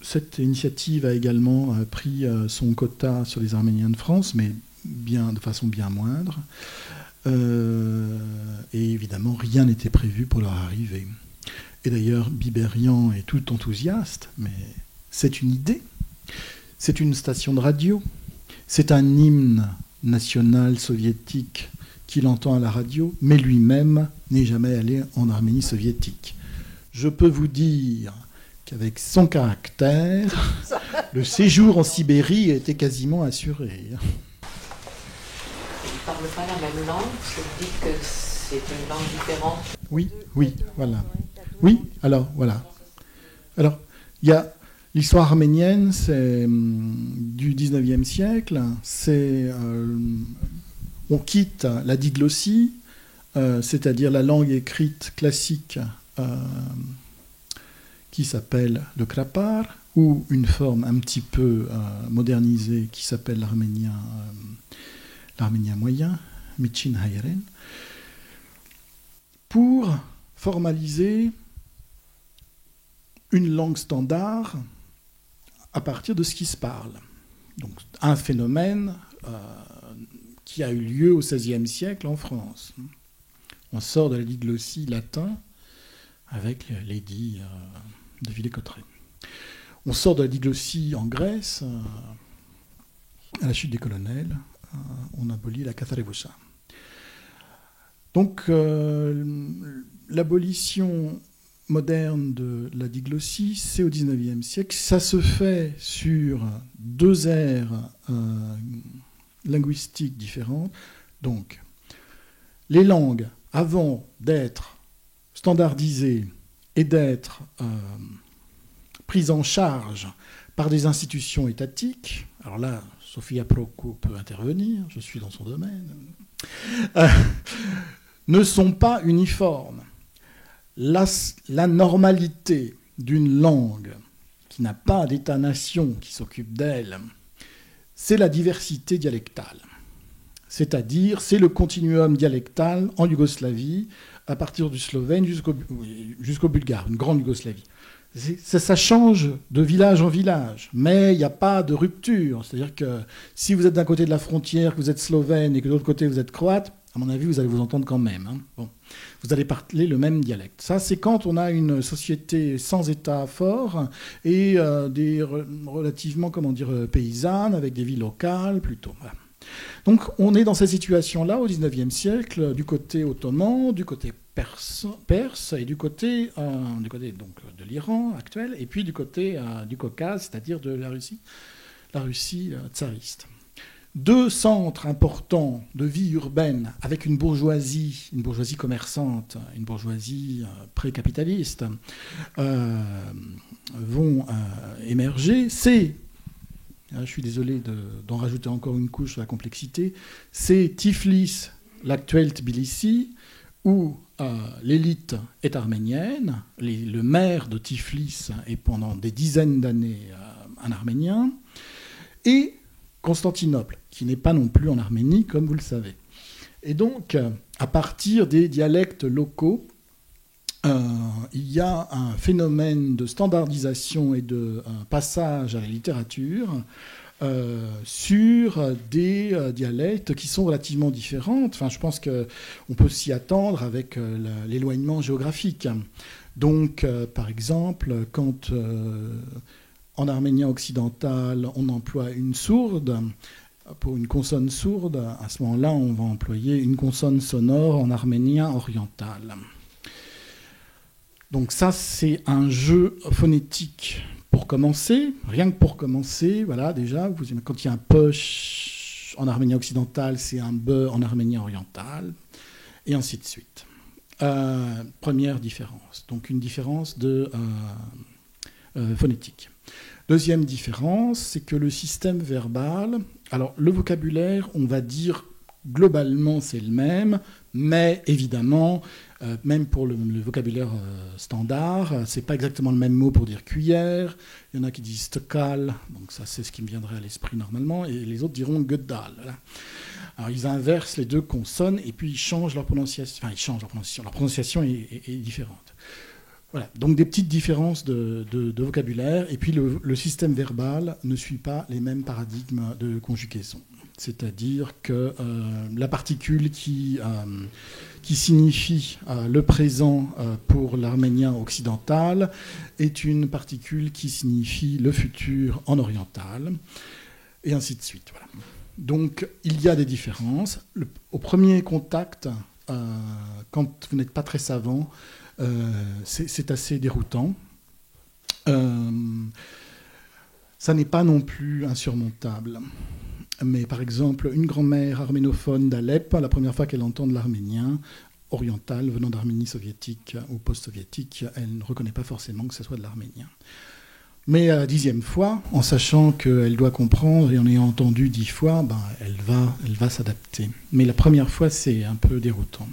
Cette initiative a également pris son quota sur les Arméniens de France, mais de façon bien moindre. Et évidemment, rien n'était prévu pour leur arrivée. Et d'ailleurs, Biberian est tout enthousiaste, mais c'est une idée. C'est une station de radio. C'est un hymne national soviétique qu'il entend à la radio, mais lui-même n'est jamais allé en Arménie soviétique. Je peux vous dire qu'avec son caractère, le séjour en Sibérie était quasiment assuré. Il ne parle pas la même langue, je dis que c'est une langue différente. Oui, voilà. Oui, alors, voilà. Alors, il y a l'histoire arménienne, c'est du 19e siècle, on quitte la diglossie, c'est-à-dire la langue écrite classique qui s'appelle le krapar, ou une forme un petit peu modernisée qui s'appelle l'arménien moyen, Michin Hayren, pour formaliser une langue standard à partir de ce qui se parle. Donc un phénomène qui a eu lieu au XVIe siècle en France. On sort de la diglossie latin avec l'édit de Villers-Cotterêts. On sort de la diglossie en Grèce, à la chute des colonels, on abolit la katharevoucha. Donc l'abolition moderne de la diglossie, c'est au XIXe siècle. Ça se fait sur deux aires linguistiques différentes. Donc, les langues, avant d'être standardisées et d'être prises en charge par des institutions étatiques, alors là, Sofia Proco peut intervenir, je suis dans son domaine, ne sont pas uniformes. La normalité d'une langue qui n'a pas d'État-nation qui s'occupe d'elle, c'est la diversité dialectale. C'est-à-dire, c'est le continuum dialectal en Yougoslavie, à partir du slovène jusqu'au bulgare, une grande Yougoslavie. Ça change de village en village, mais il n'y a pas de rupture. C'est-à-dire que si vous êtes d'un côté de la frontière, que vous êtes slovène et que de l'autre côté vous êtes croate, à mon avis, vous allez vous entendre quand même. Hein. Bon. Vous allez parler le même dialecte. Ça, c'est quand on a une société sans État fort et relativement, paysannes, avec des vies locales, plutôt. Voilà. Donc on est dans cette situation-là au XIXe siècle, du côté ottoman, du côté perse et du côté donc, de l'Iran actuel, et puis du côté du Caucase, c'est-à-dire de la Russie tsariste. Deux centres importants de vie urbaine avec une bourgeoisie commerçante, une bourgeoisie pré-capitaliste, vont émerger. Je suis désolé d'en rajouter encore une couche sur la complexité, c'est Tiflis, l'actuel Tbilissi, où l'élite est arménienne, le maire de Tiflis est pendant des dizaines d'années un Arménien, et Constantinople, qui n'est pas non plus en Arménie, comme vous le savez. Et donc, à partir des dialectes locaux, il y a un phénomène de standardisation et de passage à la littérature sur des dialectes qui sont relativement différents. Enfin, je pense qu'on peut s'y attendre avec l'éloignement géographique. Donc, par exemple, quand en arménien occidental, on emploie une sourde, pour une consonne sourde, à ce moment-là, on va employer une consonne sonore en arménien oriental. Donc ça, c'est un jeu phonétique pour commencer, rien que pour commencer. Voilà, déjà, quand il y a un poche en arménien occidental, c'est un be en arménien oriental, et ainsi de suite. Première différence, donc une différence de phonétique. Deuxième différence, c'est que le système verbal, alors le vocabulaire, on va dire globalement c'est le même, mais évidemment, même pour le vocabulaire standard, c'est pas exactement le même mot pour dire cuillère. Il y en a qui disent stekal, donc ça c'est ce qui me viendrait à l'esprit normalement, et les autres diront guddal. Voilà. Alors ils inversent les deux consonnes et puis ils changent leur prononciation. Enfin, ils changent leur prononciation. Leur prononciation est différente. Voilà, donc des petites différences de vocabulaire, et puis le système verbal ne suit pas les mêmes paradigmes de conjugaison. C'est-à-dire que la particule qui signifie le présent pour l'arménien occidental est une particule qui signifie le futur en oriental, et ainsi de suite. Voilà. Donc il y a des différences. Au premier contact, quand vous n'êtes pas très savant, c'est assez déroutant. Ça n'est pas non plus insurmontable. Mais par exemple, une grand-mère arménophone d'Alep, la première fois qu'elle entend de l'arménien oriental venant d'Arménie soviétique ou post-soviétique, elle ne reconnaît pas forcément que ce soit de l'arménien. Mais à la 10e fois, en sachant qu'elle doit comprendre et en ayant entendu 10 fois, elle va s'adapter. Mais la première fois, c'est un peu déroutant.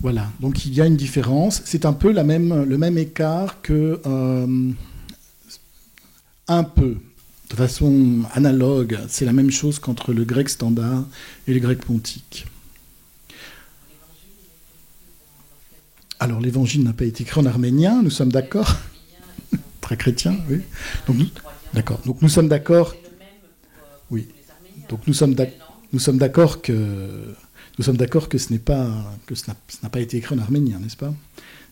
Voilà, donc il y a une différence. C'est un peu le même écart que un peu, de façon analogue, c'est la même chose qu'entre le grec standard et le grec pontique. Alors l'évangile n'a pas été écrit en arménien, nous sommes d'accord. Très chrétien, oui. D'accord. Donc nous sommes d'accord. Oui. Donc nous sommes d'accord que ce n'a pas été écrit en arménien, n'est-ce pas?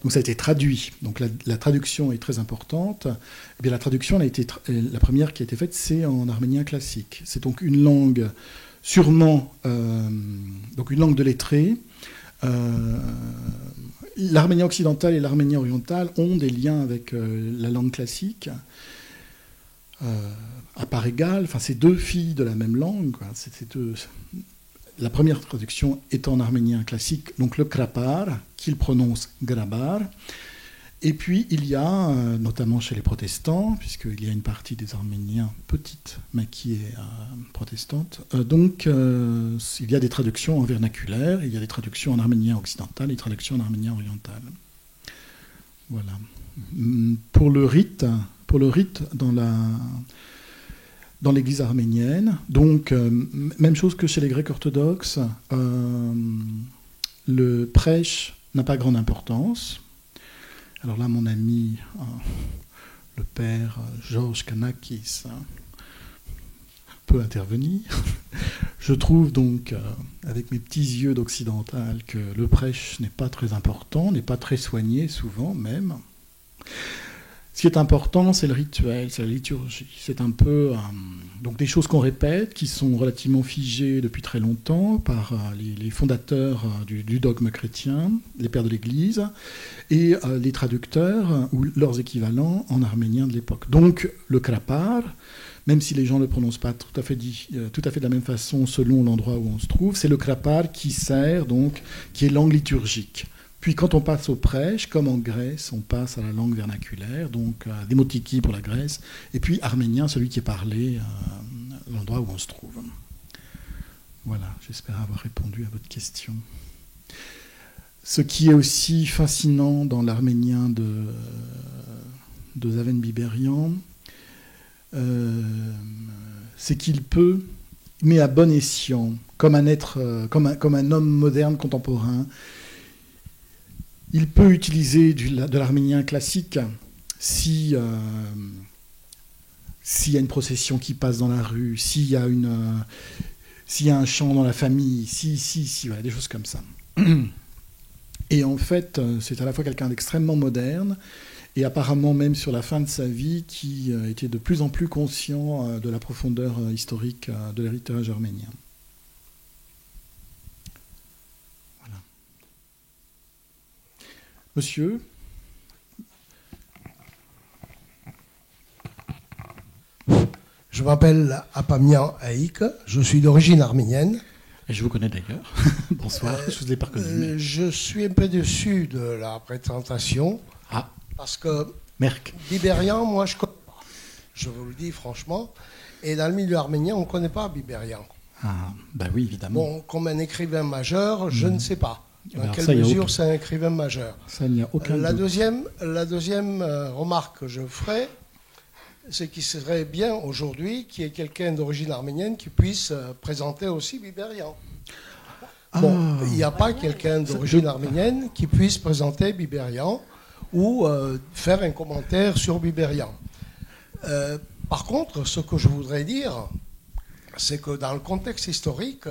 Donc ça a été traduit. Donc la traduction est très importante. Eh bien, la traduction, la première qui a été faite, c'est en arménien classique. C'est donc une langue sûrement, donc une langue de lettrés. L'arménien occidental et l'arménien oriental ont des liens avec la langue classique. À part égale, enfin c'est deux filles de la même langue, quoi. La première traduction est en arménien classique, donc le krapar, qu'il prononce grabar. Et puis il y a, notamment chez les protestants, puisqu'il y a une partie des Arméniens petite, mais qui est protestante, donc il y a des traductions en vernaculaire, il y a des traductions en arménien occidental et des traductions en arménien oriental. Voilà. Pour le rite dans l'église arménienne. Donc, même chose que chez les Grecs orthodoxes, le prêche n'a pas grande importance. Alors là, mon ami, le père Georges Kanakis, peut intervenir. Je trouve donc, avec mes petits yeux d'occidental, que le prêche n'est pas très important, n'est pas très soigné, souvent même. Ce qui est important, c'est le rituel, c'est la liturgie. C'est un peu donc des choses qu'on répète, qui sont relativement figées depuis très longtemps par les fondateurs du dogme chrétien, les pères de l'Église, et les traducteurs ou leurs équivalents en arménien de l'époque. Donc le krapar, même si les gens ne le prononcent pas tout à fait de la même façon selon l'endroit où on se trouve, c'est le krapar qui sert, donc, qui est langue liturgique. Puis quand on passe aux prêches, comme en Grèce, on passe à la langue vernaculaire, donc démotiki pour la Grèce, et puis arménien, celui qui est parlé à l'endroit où on se trouve. Voilà, j'espère avoir répondu à votre question. Ce qui est aussi fascinant dans l'arménien de Zaven Biberian, c'est qu'il peut, mais à bon escient, comme un être, comme un homme moderne contemporain, il peut utiliser de l'arménien classique s'il y a une procession qui passe dans la rue, s'il y a un chant dans la famille, voilà, des choses comme ça. Et en fait, c'est à la fois quelqu'un d'extrêmement moderne et apparemment même sur la fin de sa vie qui était de plus en plus conscient de la profondeur historique de l'héritage arménien. Monsieur ? Je m'appelle Apamian Aïk, je suis d'origine arménienne. Et je vous connais d'ailleurs. Bonsoir, je vous ai pas reconnu. Je suis un peu déçu de la présentation. Ah. Parce que Merck. Biberian, moi je connais pas. Je vous le dis franchement. Et dans le milieu arménien, on ne connaît pas Biberian. Ah, bah oui, évidemment. Bon, comme un écrivain majeur, je ne sais pas. Dans Alors, quelle mesure c'est un écrivain majeur. Ça, il n'y a aucun la doute. deuxième remarque que je ferai, c'est qu'il serait bien aujourd'hui qu'il y ait quelqu'un d'origine arménienne qui puisse présenter aussi Biberian. Bon, il n'y a pas quelqu'un d'origine arménienne qui puisse présenter Biberian ou faire un commentaire sur Biberian. Par contre, ce que je voudrais dire, c'est que dans le contexte historique,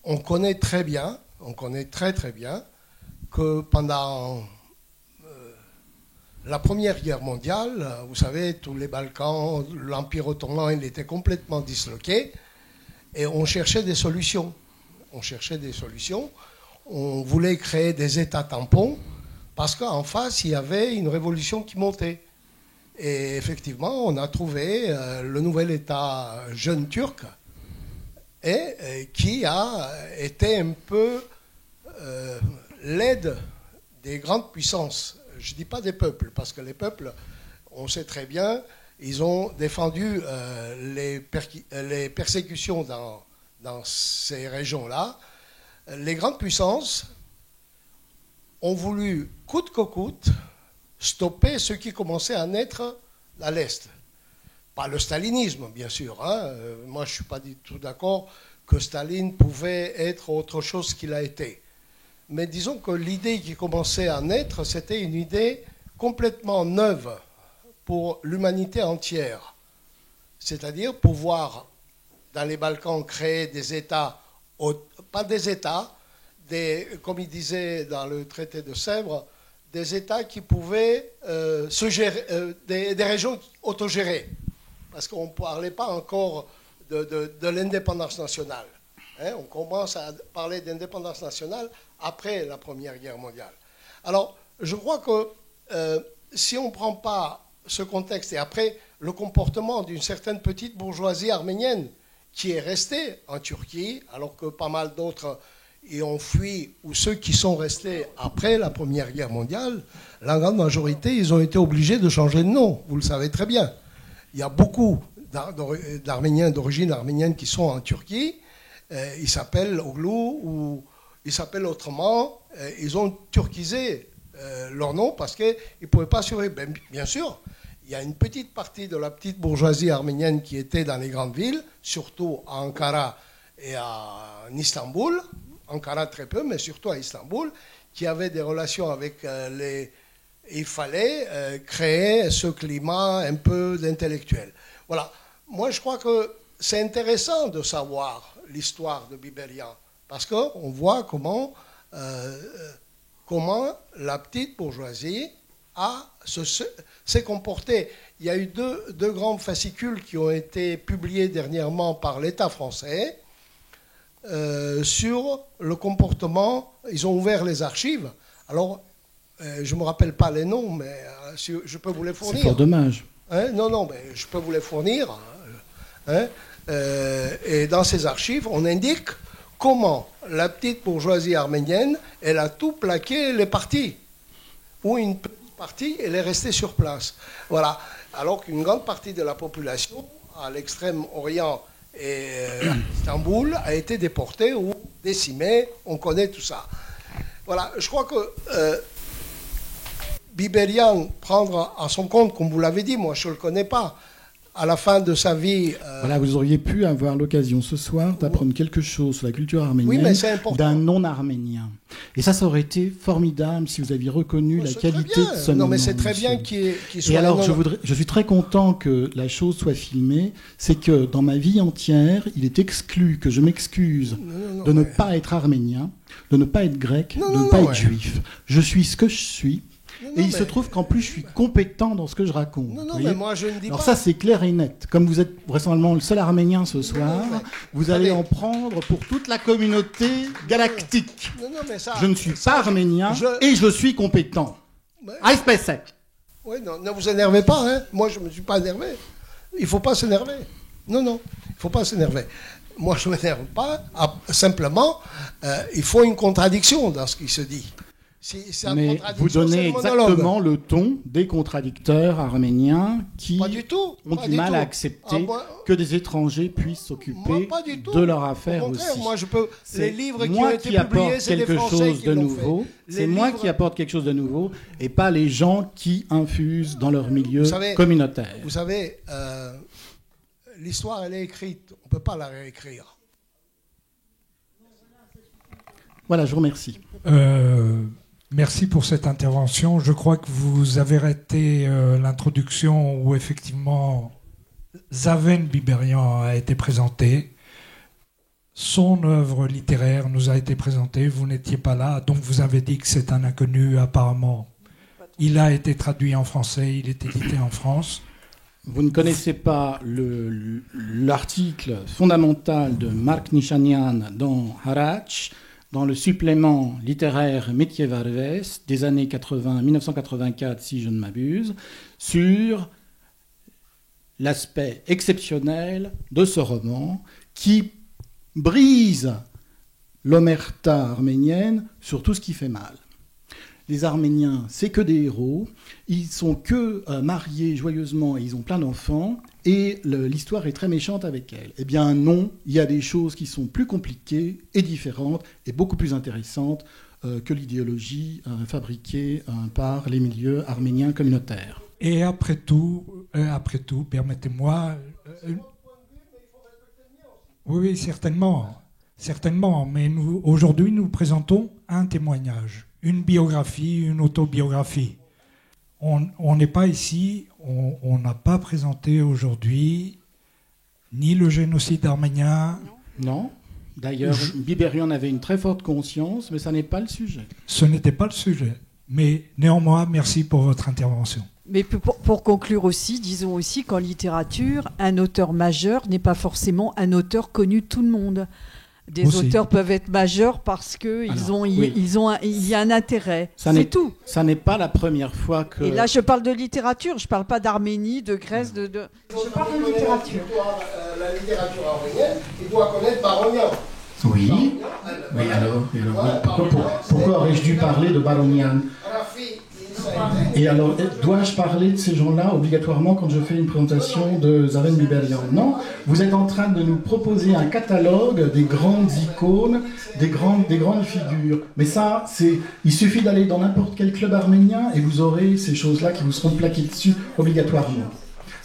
on connaît très bien, très bien, que pendant la Première Guerre mondiale, vous savez, tous les Balkans, l'Empire ottoman, il était complètement disloqué, et on cherchait des solutions. On voulait créer des États tampons, parce qu'en face, il y avait une révolution qui montait. Et effectivement, on a trouvé le nouvel État jeune turc, et qui a été un peu l'aide des grandes puissances. Je ne dis pas des peuples, parce que les peuples, on sait très bien, ils ont défendu les persécutions dans ces régions-là. Les grandes puissances ont voulu, coûte que coûte, stopper ce qui commençait à naître à l'Est. Pas le stalinisme, bien sûr. Moi, je ne suis pas du tout d'accord que Staline pouvait être autre chose qu'il a été. Mais disons que l'idée qui commençait à naître, c'était une idée complètement neuve pour l'humanité entière. C'est-à-dire pouvoir, dans les Balkans, créer des États, pas des États, comme il disait dans le traité de Sèvres, des États qui pouvaient se gérer, des régions autogérées. Parce qu'on ne parlait pas encore de l'indépendance nationale. On commence à parler d'indépendance nationale après la Première Guerre mondiale. Alors, je crois que si on ne prend pas ce contexte et après le comportement d'une certaine petite bourgeoisie arménienne qui est restée en Turquie, alors que pas mal d'autres y ont fui, ou ceux qui sont restés après la Première Guerre mondiale, la grande majorité, ils ont été obligés de changer de nom, vous le savez très bien. Il y a beaucoup d'Arméniens d'origine arménienne qui sont en Turquie, ils s'appellent Oglou ou ils s'appellent autrement, ils ont turquisé leur nom parce qu'ils ne pouvaient pas survivre. Bien sûr, il y a une petite partie de la petite bourgeoisie arménienne qui était dans les grandes villes, surtout à Ankara et à Istanbul, Ankara très peu, mais surtout à Istanbul, qui avait des relations avec les... Il fallait créer ce climat un peu d'intellectuel. Voilà. Moi, je crois que c'est intéressant de savoir l'histoire de Biberian, parce qu'on voit comment la petite bourgeoisie s'est comporté. Il y a eu deux grands fascicules qui ont été publiés dernièrement par l'État français sur le comportement. Ils ont ouvert les archives. Alors, je ne me rappelle pas les noms, mais je peux vous les fournir. C'est fort dommage. Non, mais je peux vous les fournir. Et dans ces archives, on indique comment la petite bourgeoisie arménienne, elle a tout plaqué, elle est partie. Ou une petite partie, elle est restée sur place. Voilà. Alors qu'une grande partie de la population, à l'extrême orient et à Istanbul, a été déportée ou décimée. On connaît tout ça. Voilà. Je crois que Biberian prendre à son compte, comme vous l'avez dit, moi je ne le connais pas, à la fin de sa vie... Voilà, vous auriez pu avoir l'occasion ce soir d'apprendre quelque chose sur la culture arménienne d'un non-arménien. Et ça aurait été formidable si vous aviez reconnu la qualité de ce nom. Non, mais c'est très bien qu'il soit... Et alors, je suis très content que la chose soit filmée. C'est que dans ma vie entière, il est exclu que je m'excuse de ne pas être arménien, de ne pas être grec, de ne pas être juif. Je suis ce que je suis. Et il se trouve qu'en plus, je suis compétent dans ce que je raconte. Mais moi, je ne dis Alors pas... ça, c'est clair et net. Comme vous êtes vraisemblablement le seul Arménien ce soir, vous allez en prendre pour toute la communauté galactique. Mais ça, je ne suis pas arménien et je suis compétent. Oui, ne vous énervez pas. Hein. Moi, je ne me suis pas énervé. Il ne faut pas s'énerver. Non, il ne faut pas s'énerver. Moi, je ne m'énerve pas. Simplement, il faut une contradiction dans ce qui se dit. Mais vous donnez exactement le ton des contradicteurs arméniens qui ont du mal à accepter que des étrangers puissent s'occuper de leurs affaires aussi. Moi, les livres qui ont été publiés, c'est des Français qui l'ont fait. C'est moi qui apporte quelque chose de nouveau et pas les gens qui infusent dans leur milieu communautaire. Vous savez, l'histoire, elle est écrite. On ne peut pas la réécrire. Voilà, je vous remercie. Merci pour cette intervention. Je crois que vous avez arrêté l'introduction où effectivement Zaven Biberian a été présenté. Son œuvre littéraire nous a été présentée. Vous n'étiez pas là, donc vous avez dit que c'est un inconnu apparemment. Il a été traduit en français, il est édité en France. Vous ne connaissez pas l'article fondamental de Mark Nishanian dans Harach, dans le supplément littéraire Métier Varves des années 1984, si je ne m'abuse, sur l'aspect exceptionnel de ce roman qui brise l'omerta arménienne sur tout ce qui fait mal. Les Arméniens, c'est que des héros, ils sont que mariés joyeusement et ils ont plein d'enfants, et l'histoire est très méchante avec elle. Eh bien non, il y a des choses qui sont plus compliquées et différentes et beaucoup plus intéressantes que l'idéologie fabriquée par les milieux arméniens communautaires. Et après tout, permettez-moi... Oui, certainement, mais aujourd'hui, nous présentons un témoignage, une biographie, une autobiographie. On n'est pas ici, on n'a pas présenté aujourd'hui ni le génocide arménien. Non. D'ailleurs, Biberian avait une très forte conscience, mais ça n'est pas le sujet. Ce n'était pas le sujet. Mais néanmoins, merci pour votre intervention. Mais pour conclure aussi, disons aussi qu'en littérature, un auteur majeur n'est pas forcément un auteur connu de tout le monde. Des auteurs peuvent être majeurs parce qu'il y a un intérêt. C'est tout. Ça n'est pas la première fois que... Et là, je parle de littérature. Je ne parle pas d'Arménie, de Grèce. Je parle de littérature. La littérature arménienne, il doit connaître Baronian. Oui. Alors pourquoi aurais-je dû parler de Baronian ? Et alors, dois-je parler de ces gens-là obligatoirement quand je fais une présentation de Zaven Biberian ? Non, vous êtes en train de nous proposer un catalogue des grandes icônes, des grandes figures. Mais ça, il suffit d'aller dans n'importe quel club arménien et vous aurez ces choses-là qui vous seront plaquées dessus obligatoirement.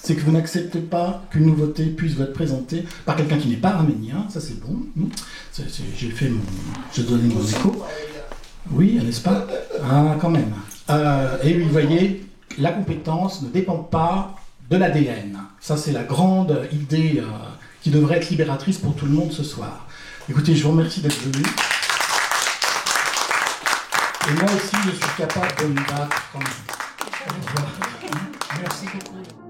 C'est que vous n'acceptez pas qu'une nouveauté puisse vous être présentée par quelqu'un qui n'est pas arménien, ça c'est bon. J'ai donné mon écho. Oui, n'est-ce pas ? Ah, quand même. Et oui, vous voyez, la compétence ne dépend pas de l'ADN. Ça, c'est la grande idée qui devrait être libératrice pour tout le monde ce soir. Écoutez, je vous remercie d'être venus. Et moi aussi, je suis capable de me battre quand même. Merci beaucoup.